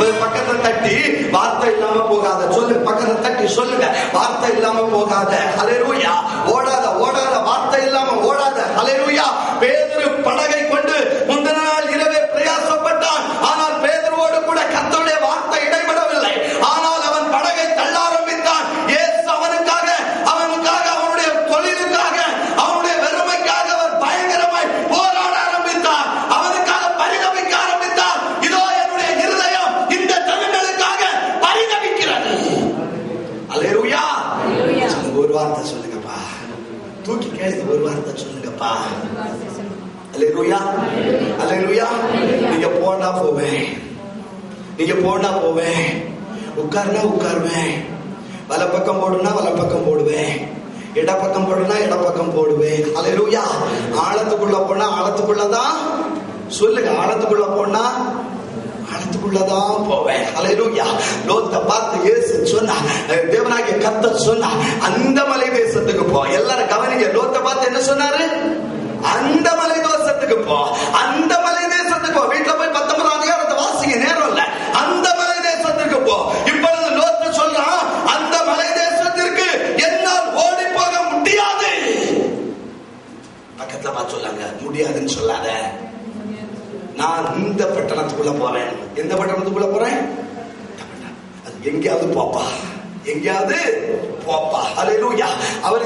Speaker 2: ஒரு பக்கத்தை தட்டி வார்த்தை இல்லாம போகாத சொல்லு. பக்கத்தை தட்டி சொல்லுங்க, வார்த்தை இல்லாம போகாத. ஹல்லேலூயா. ஓடாத ஓடாத, வார்த்தை இல்லாம ஓடாத. ஹல்லேலூயா. பேதுரு படகை கொண்டு முந்தின நாள் இரவே பிரயாசப்பட்டான். ஆனால் பேதுருவோடு கூட கர்த்தருடைய வார்த்தை இடைபடவில்லை. ஆனால் அவன் படகை தள்ள ஆரம்பித்தான். இயேசு அவனுக்காக அவனுடைய தொழிலுக்காக, அவனுடைய வெறுமைக்காக அவர் பயங்கரமாய் போராட ஆரம்பித்தார். அவனுக்காக பரிதபிக்க ஆரம்பித்தார். இதோ என்னுடைய இருதயம் இந்த ஜனங்களுக்காக பரிதபிக்கிறது. அல்லேலூயா. ஒரு வார்த்தை சொல்லுங்கப்பா, தூக்கி கேளுங்க, ஒரு வார்த்தை சொல்லுங்கப்பா. அல்லேலூயா. அல்லேலூயா. நீங்க போனா போவேன், நீங்க போனா போவேன், உட்கார்னா உட்காருவேன், வலப்பக்கம் போடுனா வலப்பக்கம் போடுவேன், இடப்பக்கம் போடுனா இடப்பக்கம் போடுவேன். அல்லேலூயா. ஆழத்துக்குள்ள போனா ஆழத்துக்குள்ளதான் சொல்லுங்க, ஆழத்துக்குள்ள போனா ஆழத்துக்குள்ளதான் போவேன். அல்லேலூயா. லோத்தை பார்த்து இயேசு சொன்னா, தேவனாகிய கர்த்தர் சொன்னா, அந்த மலை தேசத்துக்கு போ. எல்லாரும் கவனிங்க, லோத்தை பார்த்து என்ன சொன்னாரு? அந்த மலை தேசத்துக்கு போ, அந்த மலை தேசத்துக்கு போ. வீட்டுல போய் 19ஆம் அதிகாரத்தை வாசிங்க, நேரம் இல்ல. அந்த மலை தேசத்துக்கு போ. இப்பொழுது லோத்து சொல்றான், அந்த மலை தேசத்திற்கு என்னால் ஓடி போக முடியாது. பக்கத்துல பார்த்து சொல்லாங்க, முடியாதுன்னு சொல்லாத. நான் இந்த பட்டணத்துக்குள்ள போறேன். எந்த பட்டணத்துக்குள்ள போறேன்? அது எங்கேயாவது போப்பா, எங்கேயாவது போப்பா. அல்லேலூயா. அவர்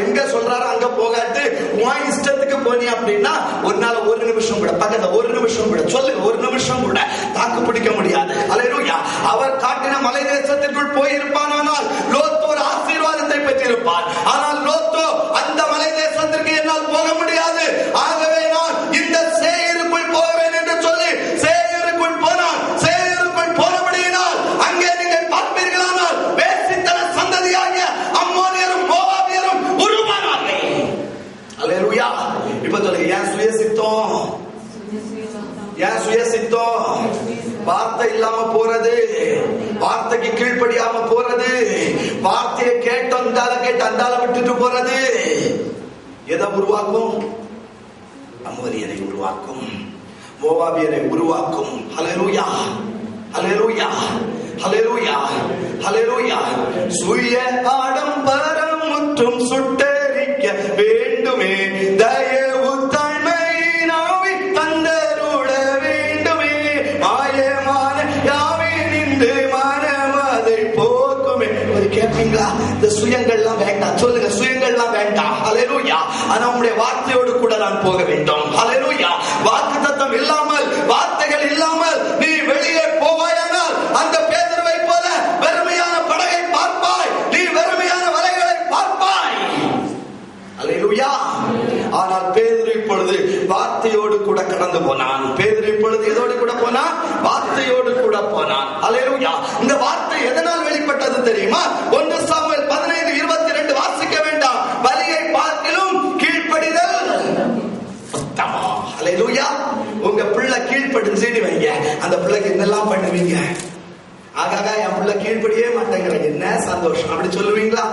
Speaker 2: எங்க சொல்றாரு அங்க போகாட்டு உன் இஷ்டத்துக்கு போனி அப்படின்னா உன்னால ஒரு நிமிஷம் கூட, பக்கத்துல ஒரு நிமிஷம் கூட சொல்லுங்க, ஒரு நிமிஷம் கூட தாக்கு பிடிக்க முடியாது. அல்லேலூயா. அவர் காட்டின மலை தேசத்திற்குள் போயிருப்பானால் லோத்து ஒரு ஆசீர்வாதத்தை பெற்றிருப்பார். ஆனால் லோத்து அந்த மலை தேசத்திற்கு என்னால் போக முடியாது, ஆகவே நான் இந்த சேயருக்குள் போவேன் என்று சொல்லி சேயருக்குள் போனான். சேயருக்குள் போனபடியினால் அங்கே நீங்கள் பார்ப்பீர்களானால் வேசித்தன சந்ததியாகிய அம்மோனியரும் மோவாபியரும் உருவானார்கள். அல்லேலூயா. இப்ப சொல்லுங்க, ஏன் சுயசித்தம்? ஏன் சுயசித்தம்? வார்த்தை இல்லாம போறது, வார்த்தைக்கு கீழ்ப்படியாம போறது, வார்த்தையை கேட்டு அந்தால விட்டுட்டு போறது எதை உருவாக்கும்? அம்மோனியரை உருவாக்கும், மோவாபியரை உருவாக்கும். ஹல்லேலூயா. ஹல்லேலூயா. ஹல்லேலூயா. ஹல்லேலூயா. சுய ஆடம்பரம் முற்றும் சுட்டரிக்க வேண்டுமே, தயவு தாழ்மை நாவி தந்தருள வேண்டுமே, மாயமான யாவை நின்று மனமதை போக்குமே. கேட்பீங்களா? இந்த சுயங்கள்லாம் வேண்டாம் சொல்லுங்க, சுயங்கள்லாம் வேண்டாம். ஹல்லேலூயா. ஆனா உங்களுடைய வார்த்தையோடு கூட நான் போக வேண்டும். ஹல்லேலூயா. வாக்குத்தத்தம் இல்லாமல், வார்த்தைகள் இல்லாமல் நீ வெளியே போவாயானால் அந்த பேதுருவை போல வெறுமையான படகை பார்ப்பாய், நீ வெறுமையான வலைகளை பார்ப்பாய். அல்லேலூயா. ஆனால் பேதுரு இப்பொழுது வார்த்தையோடு கூட கடந்து போனான். பேதுரு இப்பொழுது எதோடு கூட போனான்? வார்த்தையோடு கூட போனான். அல்லேலூயா. இந்த வார்த்தை எதனால் வெளிப்பட்டது தெரியுமா? 1 சாமுவேல் 15:22 வாசிக்க வேண்டாம். பலியை பார்க்கிலும் கீழ்ப்படிதல் உத்தமம். அல்லேலூயா. உங்க பிள்ளை கீழ்ப்படிஞ்சு வைங்க, அந்த பிள்ளைக்கு என்னெல்லாம் பண்ணுவீங்க? ஆகாக என் பிள்ளை கீழ்ப்படியே மாட்டேங்கிற, என்ன சந்தோஷம் அப்படி சொல்லுவீங்களா?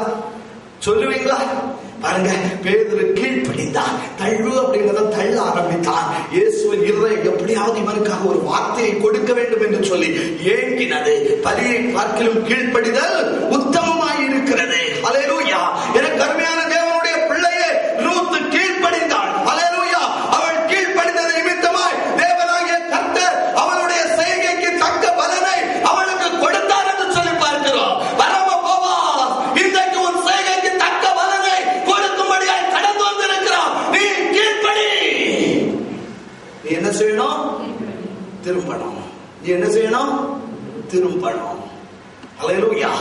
Speaker 2: சொல்லுவீங்களா? பாருங்க, பேதுரு கீழ்ப்படிந்தான். தள்ளு அப்படிங்கிறத தள்ள ஆரம்பித்தான். இயேசுவின் இருதயம் எப்படியாவது இவனுக்காக ஒரு வார்த்தையை கொடுக்க வேண்டும் என்று சொல்லி ஏங்கினது. பலியை பார்க்கிலும் கீழ்ப்படிதல் உத்தமமாய் இருக்கிறது. அல்லேலூயா. செய்யணும்? திரும்பணும். நீ என்ன செய்யணும்? திரும்பணும். அல்லேலூயா.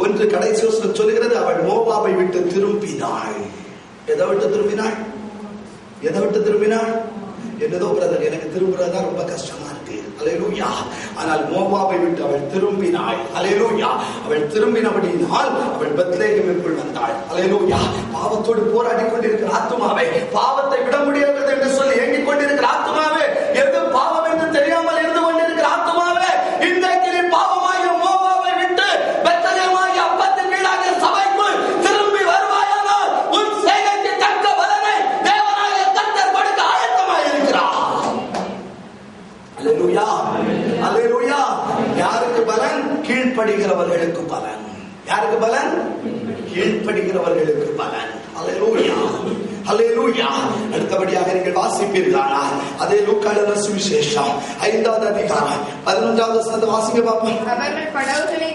Speaker 2: 1 கடைசி வசனம் சொல்லுகிறது, அவள் மோவாபை விட்டு திரும்பினாள். எதை விட்டு திரும்பினாள்? எதை விட்டு திரும்பினாள்? என்னதோ பிரதர், எனக்கு திரும்புறதா ரொம்ப கஷ்டமா இருக்கு. அல்லேலூயா. ஆனால் மோவாபை விட்டு அவள் திரும்பினாள். அல்லேலூயா. அவள் திரும்பினபடியினால் அவள் பெத்லேகேமிற்குள் வந்தாள். அல்லேலூயா. பாவத்தோடு போராடி கொண்டிருக்கிற ஆத்துமாவே, பாவத்தை விட முடியாது என்று சொல்லி ஏங்கிக் கொண்டிருக்கிற ஆத்துமாவே, எது பாவம் என்று தெரியாமல் இருந்து கொண்டிருக்கிற ஆத்துமாவே, இன்றைக்கு நீ பாவமாகிய மோவாபை விட்டு பெத்லேகேமாகிய அப்பத்தின் வீடாகிய சபைக்குள் திரும்பி வருவாயானால் உன் செய்கைக்கு தக்க பலனை தேவனாகிய கர்த்தர் கொடுக்க ஆயத்தமாய் இருக்கிறார். அல்லேலூயா. அல்லேலூயா. யாருக்கு பலன்? கீழ்ப்படுகிறவர்களுக்கு பலன். யாருக்கு பலன்? கீழ்ப்படுகிறவர்களுக்கு பலன். அல்லேலூயா. அல்லேலூயா. அடுத்தபடியாக நீங்கள் வாசிப்பீர்களானால் அதே லூக்கா எழுதின சுவிசேஷம் 5வது அதிகாரம் 11வது வசனத்தை வாசிங்க பாப்போம்.
Speaker 3: அவர்கள் படகுகளை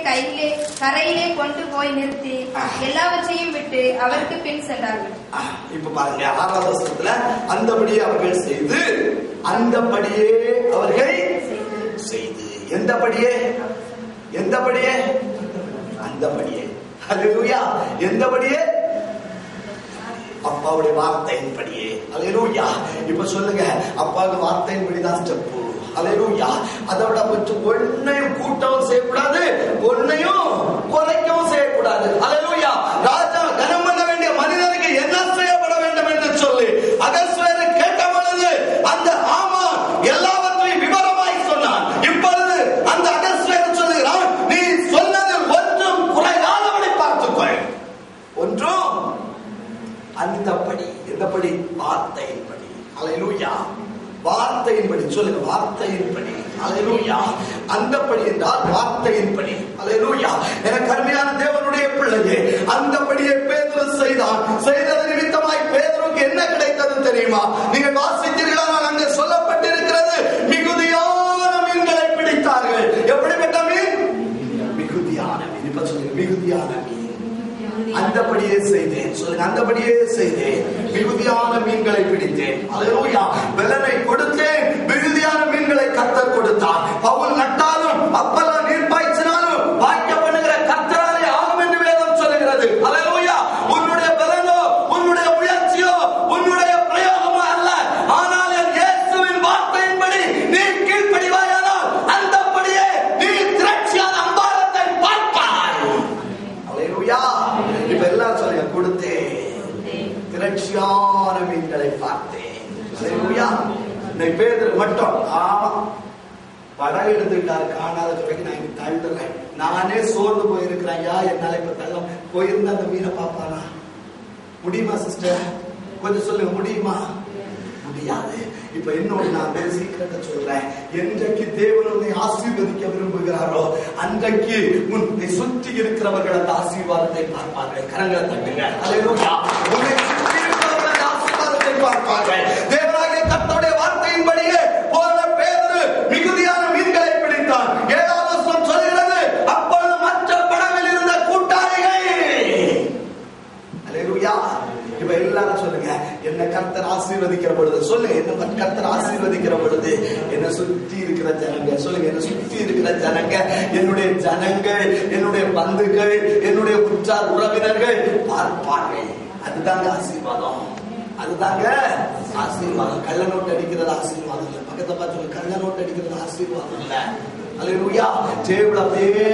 Speaker 3: கரையிலே கொண்டு போய் நிறுத்தி எல்லாவற்றையும் விட்டு அவருக்கு பின் சென்றார்கள்.
Speaker 2: இப்ப பாருங்க 6வது வசனத்துல அந்தபடியே அவர்கள் செய்து, அந்தபடியே அவர்கள் செய்து, எந்தபடியே? எந்தபடியே? அந்தபடியே. அல்லேலூயா. எந்தபடியே? அப்பாவுடைய வார்த்தையின்படியே. அல்லேலூயா. இப்ப சொல்லுங்க, அப்பாவுடைய வார்த்தையின்படிதான் ஸ்டெப். அல்லேலூயா. அதை விட கொஞ்சம் ஒன்னையும் கூட்டவும் செய்யக்கூடாது, ஒன்னையும் குறைக்கவும் செய்யக்கூடாது. அல்லேலூயா. ராஜா கனம் பண்ண வேண்டிய மனிதனுக்கு என்ன செய்யப்பட வேண்டும் என்று சொல்லி அகஸ்வேரு கேட்ட பொழுது அந்த ஆமான் எல்லாவற்றையும் விவரமாய் சொன்னான். இப்பொழுது அந்த அகஸ்வேரு சொல்லுகிறான், நீ சொன்னதில் ஒன்றும் குறையாதபடி பார்த்துக்கொள். ஒன்றும் அந்தபடி. எந்தபடி? வார்த்தையின்படி. அல்லேலூயா. வார்த்தையின்படி. சொல்லுங்க, வார்த்தையின்படி. அல்லேலூயா. அந்தபடி என்றால் வார்த்தையின்படி. அல்லேலூயா. எனக்கு அருமையான தேவனுடைய பிள்ளையே, அந்தபடியே பேதுரு செய்தான். செய்தது நிமித்தமாய் பேதுருக்கு என்ன கிடைத்தது தெரியுமா? நீங்கள் வாசித்தீர்களா? அங்கே சொல்லப்பட்டிருக்கிறது, மிகுதியான மீன்களை பிடித்தார்கள். எப்படிப்பட்ட மீன்? மிகுதியான மீன். இப்ப சொல்லுங்க, மிகுதியான மீன். அந்தபடியே செய்தேன். சொல்லுங்க, அந்தபடியே செய்தேன். மிகுதியான மீன்களை பிடித்தேன். அல்லேலூயா. வெள்ளனை கொடுத்தேன், மிகுதியான மீன்களை கர்த்தர் கொடுத்தார். பவுல் நட்டாலும் அப்பல்லா நீர் பாய்ச்சினாலும் வாய்க்க பண்ணுகிற கர்த்தராலே ஆகும் என்று வேதம் சொல்லுகிறது. அல்லேலூயா. உன்னுடைய பலனோ, உன்னுடைய முயற்சியோ, உன்னுடைய பிரயோகமோ அல்ல. ஆனால் இயேசுவின் வார்த்தையின்படி நீ கீழ்ப்படிவாயானால் அந்தபடியே நீ திரட்சியான அம்பாரத்தை பார்ப்பாய். அல்லேலூயா. இப்ப எல்லாம் சொல்லுங்க, கொடுத்தேன், திரட்சியான மீன்களை பார்த்தேன். அல்லேலூயா. இன்னைக்கு பேதுரு மட்டும் ஆமா படம் எடுத்துக்கிட்டாரு, காணாத துறைக்கு நான் இங்க தள்ளுறேன், நானே சோர்ந்து போயிருக்கிறேன், ஐயா என்னால இப்ப தள்ள போயிருந்தா அந்த மீனை பார்ப்பானா? முடியுமா சிஸ்டர்? கொஞ்சம் சொல்லுங்க, முடியுமா? முடியாது. இப்ப இன்னொரு நான் ஒரு சீக்கிரத்தை சொல்றேன். என்றைக்கு தேவன் உன்னை ஆசீர்வதிக்க விரும்புகிறாரோ அன்றைக்கு உன்னை சுற்றி இருக்கிறவர்கள் அந்த ஆசீர்வாதத்தை பார்ப்பார்கள். கரங்களை தட்டுங்க. அல்லேலூயா. உன்னை சுற்றி இருக்கிறவர்கள் ஆசீர்வாதத்தை பார்ப்பார்கள். தேவனாகிய கர்த்தருடைய வார்த்தையின்படியே போன பேதுரு மிகுதியான மீன்களை பிடித்தான். 7வது வசனம் சொல்கிறது, அப்பொழுது மற்ற படவில் இருந்த கூட்டாளிகள். அல்லேலூயா. இப்ப எல்லாரும் சொல்லுங்க, என்ன கர்த்தர் ஆசீர்வதிக்கிற பொழுது, சொல்லுங்க, என்ன கர்த்தர் ஆசீர்வதிக்கிற பொழுது என்ன சுத்தி இருக்கிற ஜனங்க, சொல்லுங்க, என்ன சுத்தி இருக்கிற ஜனங்க, என்னுடைய ஜனங்கள், என்னுடைய பந்துகள், என்னுடைய உற்றார் உறவினர்கள் பார்ப்பார்கள். அதுதாங்க ஆசீர்வாதம். அதுதாங்க ஆசீர்வாதம். கள்ள நோட்டு அடிக்கிறது ஆசீர்வாதம் இல்ல. பக்கத்தை பார்த்து, கள்ள நோட்டு அடிக்கிறது ஆசீர்வாதம் இல்ல. அல்லேலூயா. டேபிள் அப்படியே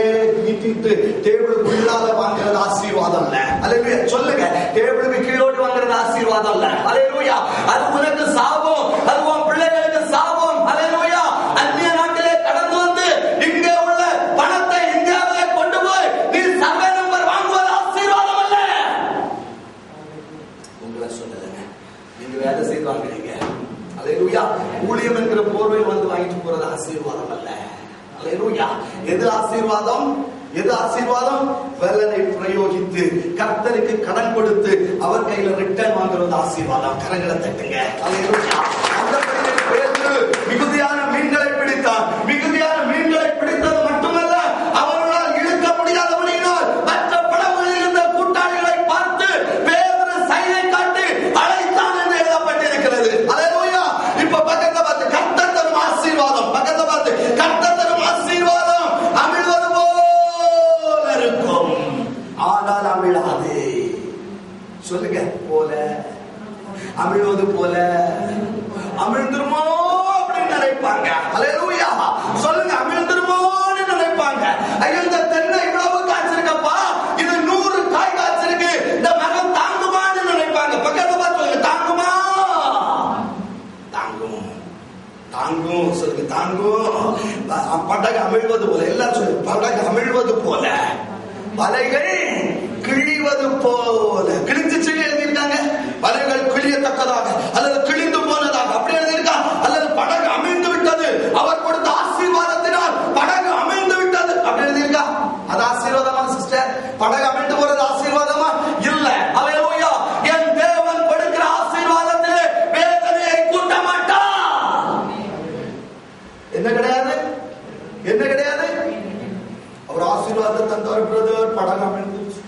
Speaker 2: நீட்டிட்டு டேபிளுக்குள்ளால வாங்குறது ஆசீர்வாதம் இல்ல. அல்லேலூயா. சொல்லுங்க, டேபிளுக்கு கீழோடு வாங்குறது ஆசீர்வாதம் இல்ல. அல்லேலூயா. அது உனக்கு சாபம், அது உன் பிள்ளைகளுக்கு சாபம். அல்லேலூயா. அந்நிய நாட்டிலே கடந்து வந்து இங்கே உள்ள பணத்தை இந்தியாவிலே கொண்டு போய் நீ சர்வே நம்பர் வாங்குவது ஆசீர்வாதம் அல்ல. உங்களை சொல்லலைங்க, நீங்க வேலை செய்து வாங்குறீங்க. அல்லேலூயா. ஊழியம் என்கிற போர்வையில் வந்து வாங்கிட்டு போறது ஆசீர்வாதம் அல்ல. அல்லேலூயா. எது ஆசீர்வாதம்? எது ஆசீர்வாதம்? வெள்ளனை பிரயோகித்து கர்த்தருக்கு கடன் கொடுத்து அவர் கையில ரிட்டர்ன் வாங்குறது ஆசீர்வாதம். கரங்களை தட்டுங்க. அல்லேலூயா. அந்தபடியே பேதுரு மிகுதியான மீன்களை பிடித்தான். மிகுதியான மீன்களை பிடித்தது மட்டுமல்ல, அவர்களால் இழுக்க முடியாதபடியினால் மற்ற படங்களில் இருந்த கூட்டாளிகளை பார்த்து பேதுரு சைகை காட்டி அழைத்தான் என்று எழுதப்பட்டிருக்கிறது. அல்லேலூயா. இப்ப பக்கத்துல தாங்கும். சொல்லுங்க, தாங்கும். படகு அமிழ்வது போல. எல்லாரும் சொல்லு, படகு அமிழ்வது போல, வலைகள் கிழிவது போல. கிழிஞ்சிச்சு எழுதியிருக்காங்க. வலைகள் கிழியத்தக்கதாக அல்லது கிழிந்து போனதாக அப்படி எழுதியிருக்கா. அல்லது படகு அமிழ்ந்து விட்டது, அவர் கொடுத்த ஆசீர்வாதத்தினால் படகு அமிழ்ந்து விட்டது அப்படி எழுதியிருக்கா. அது ஆசீர்வாதமா சிஸ்டர்? படகு அமிழ்ந்து போறது ஆசீர்வாதமா? இல்ல. அல்லேலூயா. என் தேவன் கொடுக்கிற ஆசீர்வாதத்திலே வேதனையை கூட்ட மாட்டார். என்ன கிடையாது? என்ன கிடையாது? அவர் ஆசீர்வாதத்தை தந்தார் பிரதர். படகு அமிழ்ந்துச்சு.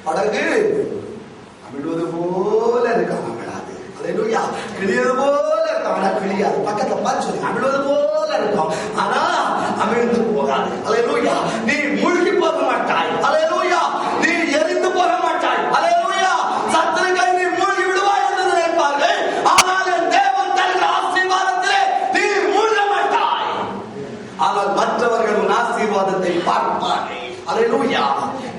Speaker 2: படகு அமிழ்வது போல இருக்காங்க, அமிழாது. அல்லேலூயா. கிழியது போல இருக்காங்க, கிழியாது. பக்கத்துல பார்த்து சொல்லி, அமிழ்வது போல இருக்கும், ஆனா அமிழ்ந்து போகாது. அல்லேலூயா. நீ மூழ்கி போக மாட்டாய். அல்லேலூயா. நீ எரிந்து போக மாட்டாய். அல்லேலூயா. சத்துருக்கள் நீ மூழ்கி விடுவாய் என்று நினைப்பார்கள், ஆனால் என் தேவன் தருகிற ஆசீர்வாதத்திலே நீ மூழ்க மாட்டாய். ஆனால் மற்றவர்கள் உன் ஆசீர்வாதத்தை பார்ப்பார்கள். அல்லேலூயா.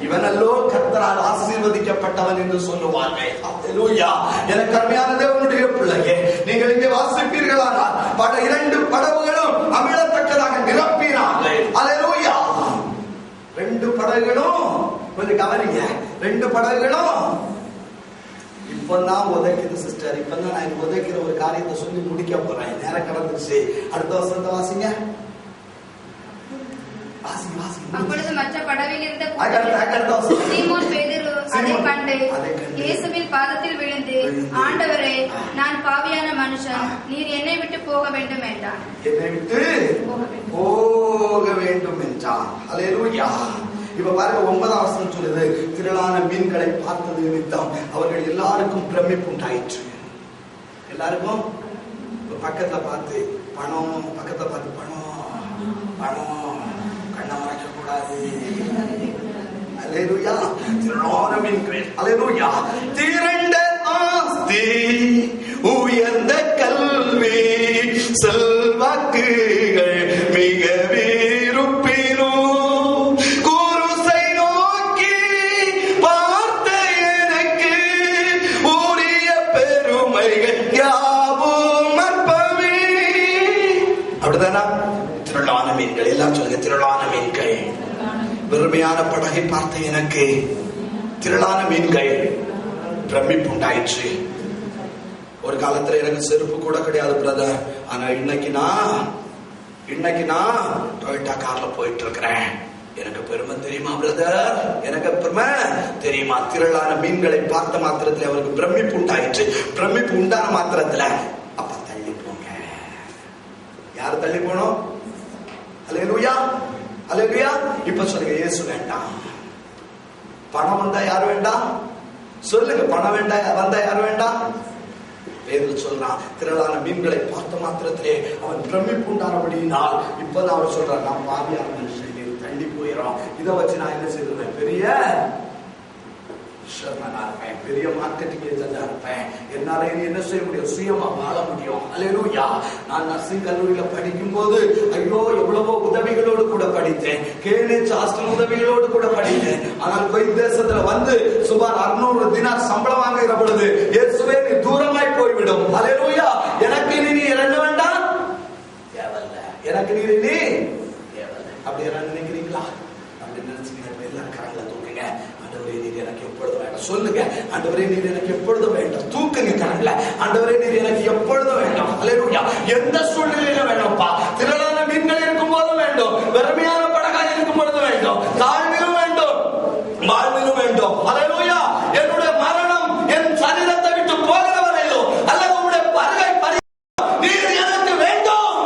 Speaker 2: இவனல்லோ கர்த்தரால் ஆசீர்வதிக்கப்பட்டவன் என்று சொல்லுவார்கள். அல்லேலூயா. எனக்கு அருமையான தேவனுடைய பிள்ளையே, நீங்கள் இங்கே வாசிப்பீர்களானால் இரண்டு படகுகளும் அமிழத்தக்கதாக நிரப்பினார்கள். அல்லேலூயா. ரெண்டு படகுகளும், கொஞ்சம் கவனிங்க, ரெண்டு படகுகளும் இப்பதான் உதைக்குது சிஸ்டர். இப்பதான் நான் உதைக்கிற ஒரு காரியத்தை சொல்லி முடிக்க போறேன். நேரம் கடந்துச்சு. அடுத்த வசனத்தை வாசிங்க.
Speaker 3: அப்பொழுது மற்ற படவில் இருந்த சீமோன் பேதுரு அதைக் கண்டு இயேசுவின் பாதத்தில் விழுந்து, ஆண்டவரே, நான் பாவியான மனுஷன், நீர் என்னை விட்டு போக வேண்டும் என்றான்.
Speaker 2: என்னை விட்டு போக வேண்டும் என்றான். அல்லேலூயா. இப்ப பாருங்க, 9ஆம் வசனம் சொல்லுது, திரளான மீன்களை பார்த்தது நிமித்தம் அவர்கள் எல்லாருக்கும் பிரமிப்பு உண்டாயிற்று. எல்லாருக்கும் பக்கத்துல பார்த்து பணம், பக்கத்துல பார்த்து பணம் பணம் கண்ண மறைக்க கூடாது. அல்லேலூயா. திரளான மீன்கள். அல்லேலூயா. திரண்ட ஆஸ்தி, உயர்ந்த கல்வி, செல்வாக்குகள் மிக விருப்பினோ, குருசை நோக்கி பார்த்த எனக்கு உரிய பெருமைகள் யாவும் அற்பமே. அப்படிதானா? திரளான மீன்கள். எல்லாம் சொல்லுங்க, திரளான மீன்கள். வெறுமையான படகை பார்த்த எனக்கு திரளான மீன்கள் பிரமிப்பு உண்டாயிற்று. ஒரு காலத்துல எனக்கு செருப்பு கூட கிடையாது பிரதர். ஆனா இன்னைக்கு நான் டொயோட்டா கார்ல போயிட்டு இருக்கிறேன். எனக்கு பெருமை தெரியுமா பிரதர்? எனக்கு பெருமை தெரியுமா? திரளான மீன்களை பார்த்த மாத்திரத்துல அவருக்கு பிரமிப்பு உண்டாயிற்று. பிரமிப்பு உண்டான மாத்திரத்துல அப்ப தள்ளி போங்க. யாரு தள்ளி போனோம்? அல்லேலூயா. அல்லேலூயா. இப்ப சொல்லுங்க, இயேசு வேண்டாம். பணம் வந்தா யாரு வேண்டாம்? சொல்லுங்க, பணம் வேண்டாம் வந்தா யாரு வேண்டாம்? பேதுரு சொல்றான், திரளான மீன்களை பார்த்த மாத்திரத்திலே அவன் பிரமிப்பு உண்டானபடியினால் இப்பதான் அவர் சொல்றான், நான் பாவியான மனுஷன், தள்ளி போயிடும். இதை வச்சு நான் என்ன செய்வேன்? பெரிய பெரிய மார்க்கெட்டிங் ஏஜென்டா இருப்பேன். என்னால என்ன செய்ய முடியும்? சுயமா வாழ முடியும். அல்லேலூயா. நான் நர்சிங் கல்லூரியில படிக்கும் போது ஐயோ எவ்வளவோ உதவிகளோடு கூட படித்தேன். கேலேஜ் ஹாஸ்டல் உதவிகளோடு கூட படித்தேன். ஆனால் கொய் தேசத்துல வந்து சுமார் 600 தினார் சம்பளம் வாங்குகிற பொழுது இயேசுவே நீ தூரமாய் போய்விடும். அல்லேலூயா. எனக்கு நீ இறங்க வேண்டாம், தேவையில்ல. எனக்கு நீ தேவையில்லை. அப்படி என்ன நினைக்கிறீங்களா? அப்படி நினைச்சுக்கிறேன். எல்லாரும் கரங்களை தூக்குங்க. ஆண்டவரே நீர் எனக்கு எப்பொழுதும் வேண்டாம். சொல்லுங்க, ஆண்டவரே நீர் எனக்கு எப்பொழுதும் வேண்டாம். தூக்குங்க கரங்களை. ஆண்டவரே நீர் எனக்கு எப்பொழுதும் வேண்டாம். அல்லேலூயா. எந்த சூழ்நிலையில வேண்டும்பா? திரளான மீன்கள் இருக்கும் போதும் வேண்டும், வெறுமையான படகாய் இருக்கும் பொழுது வேண்டும், தாழ்விலும் வேண்டும், வாழ்விலும் வேண்டும். அல்லேலூயா. என்னுடைய மரணம் என் சரீரத்தை விட்டு போகிற வரையிலோ அல்லது உங்களுடைய வருகை நீர் எனக்கு வேண்டும்.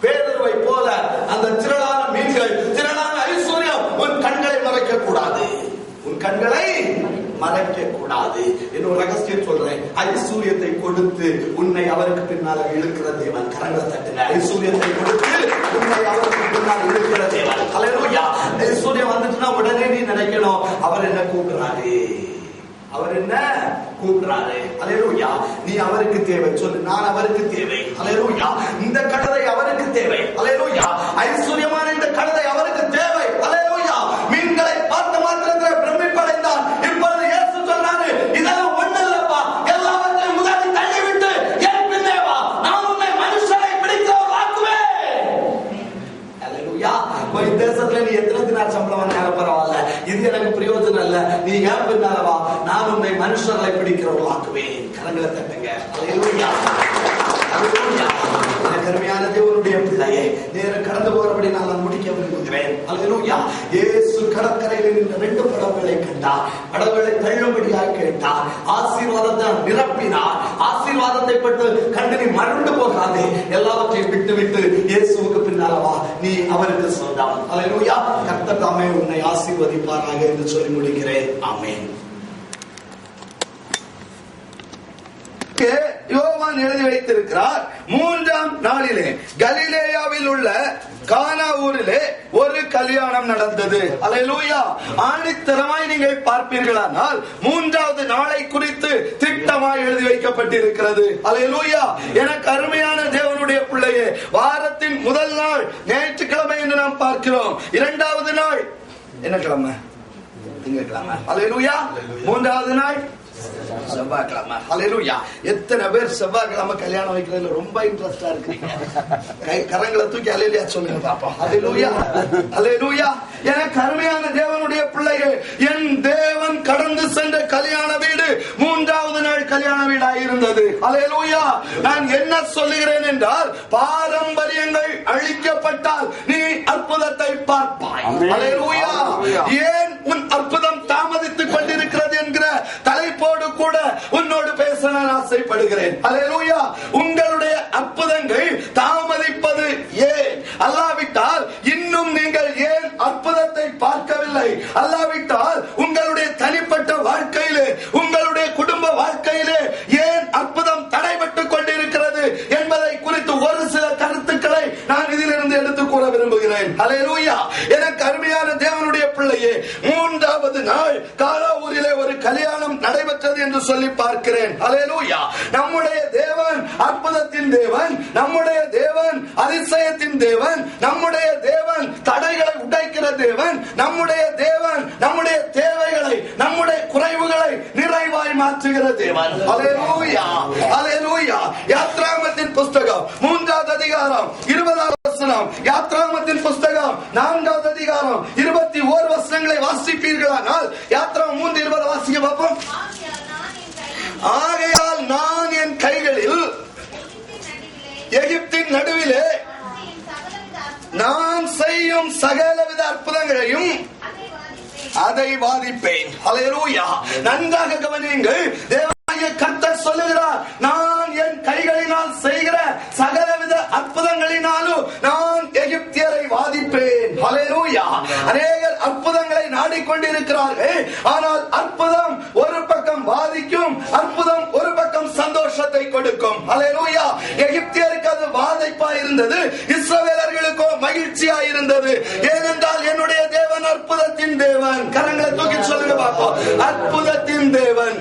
Speaker 2: பேதுருவை போல அந்த திரளான மீன்கள், திரளான ஐஸ்வர்யம் உன் கண்களை மறைக்க கூடாது. உன் கண்களை மறைக்க கூடாது. என்னோட ரகசியம் சொல்றேன். ஐஸ்வர்யத்தை கொடுத்து உன்னை அவருக்கு பின்னால் இழுக்கிற தேவன். கரங்களை தட்டுங்க. ஐஸ்வர்யத்தை கொடுத்து உன்னை அவருக்கு பின்னால் இழுக்கிற தேவன். அல்லேலூயா. ஐஸ்வர்யம் வந்துட்டுனா உடனே நீ நினைக்கணும், அவர் என்ன கூப்பிடுறாரு, அவர் என்ன கூப்பிடுறாரு. அல்லேலூயா. நீ அவருக்கு தேவை. சொல்லு, நான் அவருக்கு தேவை. அல்லேலூயா. இந்த கழுதை அவருக்கு தேவை. அல்லேலூயா. ஐஸ்வர்யமான இந்த கழுதை அவருக்கு தேவை. அல்லேலூயா. மீன்களை பார்த்த மாத்திரத்தில் பிரமிப்படைந்தான். இப்பொழுது இயேசு சொன்னாரு, இதெல்லாம் ஒண்ணு இல்லப்பா, எல்லாவற்றையும் முதலில் தள்ளிவிட்டு என் பின்னே வா, நான் உன்னை மனுஷரை கடந்து போறபடி நான் முடிக்க விரும்புகிறேன். அல்லேலூயா. இயேசு கடற்கரையில் நின்ற 2 படகுகளை கண்டார். படகுகளை தள்ளும்படியாக கேட்டார். ஆசீர்வாதத்தை நிரப்பினார். ஆசீர்வாதத்தை பட்டு கண்டு நீ மறந்து போகாதே, எல்லாவற்றையும் விட்டு விட்டு இயேசுவுக்கு பின்னாலவா, நீ அவருக்கு சொந்தம். அல்லேலூயா. கர்த்தர் தாமே உன்னை ஆசீர்வதிப்பாராக என்று சொல்லி முடிக்கிறேன். ஆமென்.
Speaker 1: யோவான் எழுதி வைத்திருக்கிறார், 3ஆம் நாளிலே கலிலேயாவில் உள்ள கானா ஊரிலே ஒரு கல்யாணம் நடந்தது. அல்லேலூயா. ஆணித்தரமாய் நீங்கள் பார்ப்பீர்களானால் 3வது நாளை குறித்து திட்டமாய் எழுதி வைக்கப்பட்டிருக்கிறது. அல்லேலூயா. எனக்கு அருமையான தேவனுடைய பிள்ளையே, வாரத்தின் முதல் நாள் ஞாயிற்றுக்கிழமை என்று நாம் பார்க்கிறோம். 2வது நாள் என்ன கிழமை? திங்கட்கிழமை. அல்லேலூயா. 3வது நாள் செவ்வாய்க்கிழமை. அல்லேலூயா. எத்தனை பேர் செவ்வாய்க்கிழமை கல்யாணம் வைக்கிறதுல ரொம்ப இன்ட்ரெஸ்டா இருக்கீங்க? கரங்களை தூக்கி அல்லேலூயா சொல்லுங்க பாப்போம். அல்லேலூயா. அல்லேலூயா. எனக்கு அருமையான தேவனுடைய பிள்ளைகள், என் தேவன் கடந்து சென்ற கல்யாண வீடு 3வது நாள் கல்யாண வீடாக இருந்தது. அல்லேலூயா. நான் என்ன சொல்லுகிறேன் என்றால், பாரம்பரியங்கள் அழிக்கப்பட்டால் நீ அற்புதத்தை பார்ப்பாய். அல்லேலூயா. ஏன் உன் அற்புதம் தாமதித்துக் கொண்டிருக்கிறது என்கிற தலைப்போடு கூட உன்னோடு பேச நான் ஆசைப்படுகிறேன். அல்லேலூயா. உங்களுடைய அற்புதங்கள் தாமதிப்பது ஏன்? அல்லாவிட்டால் இன்னும் நீங்கள் ஏன் அற்புதத்தை பார்க்கவில்லை? அல்லாவிட்டால் உங்களுடைய தனிப்பட்ட வாழ்க்கையிலே, உங்களுடைய குடும்ப வாழ்க்கையிலே ஏன் அற்புதம் தடைபட்டுக் கொண்டிருக்கிறது என்பதை குறித்து ஒரு சில கருத்துக்களை நான் இதிலிருந்து எடுத்து கூற விரும்புகிறேன். அல்லேலூயா. எனக்கு அருமையான தேவனுடைய பிள்ளையே, 3வது நாள் கானா ஊரிலே ஒரு கல்யாணம் நடைபெற்றது என்று சொல்லி பார்க்கிறேன். அல்லேலூயா. நம்முடைய தேவன் அற்புதத்தின் தேவன், நம்முடைய தேவன் அதிசயத்தின் தேவன், நம்முடைய தேவன் தடைகளை உடைக்கிற தேவன், நம்முடைய தேவன் நம்முடைய தேவைகளை, நம்முடைய குறைவுகளை நிறைவாய் மாற்றுகிற தேவன். அல்லேலூயா. அல்லேலூயா. யாத்ராகமத்தின் புஸ்தகம் 3வது அதிகாரம் 20வது வசனம், யாத்ராகமத்தின் புஸ்தகம் 4வது அதிகாரம் 21 வசனங்களை வாசிப்பீர்களானால், யாத்ராகமம் 3:20 வாசிக்க பார்ப்போம். ஆகையால் நான் என் கைகளில் எகிப்தின் நடுவிலே நான் செய்யும் சகலவித அற்புதங்களையும் அதை வாதிப்பேன். அல்லேலூயா. நன்றாக கவனியுங்கள். தேவனாகிய கர்த்தர் சொல்லுகிறார், நான் என் கைகளினால் செய்கிற சகலவித அற்புதங்களினாலும் நான் எகிப்தியரை வாதிப்பேன். அல்லேலூயா. அநேகர் அற்புதங்களை நாடிக்கொண்டிருக்கிறார்கள். ஆனால் அற்புதம் ஒரு பக்கம் வாதிக்கும், அற்புதம் ஒரு பக்கம் சந்தோஷத்தை கொடுக்கும். அல்லேலூயா. எகிப்தியருக்கு அது வாதைப்பா இருந்தது, இஸ்ரவேலர்களுக்கோ மகிழ்ச்சியா இருந்தது. ஏனென்றால் என்னுடைய தேவன் அற்புதத்தின் தேவன். கரங்களை தூக்கி சொல்லுங்க பார்ப்போம். அற்புதத்தின் தேவன்.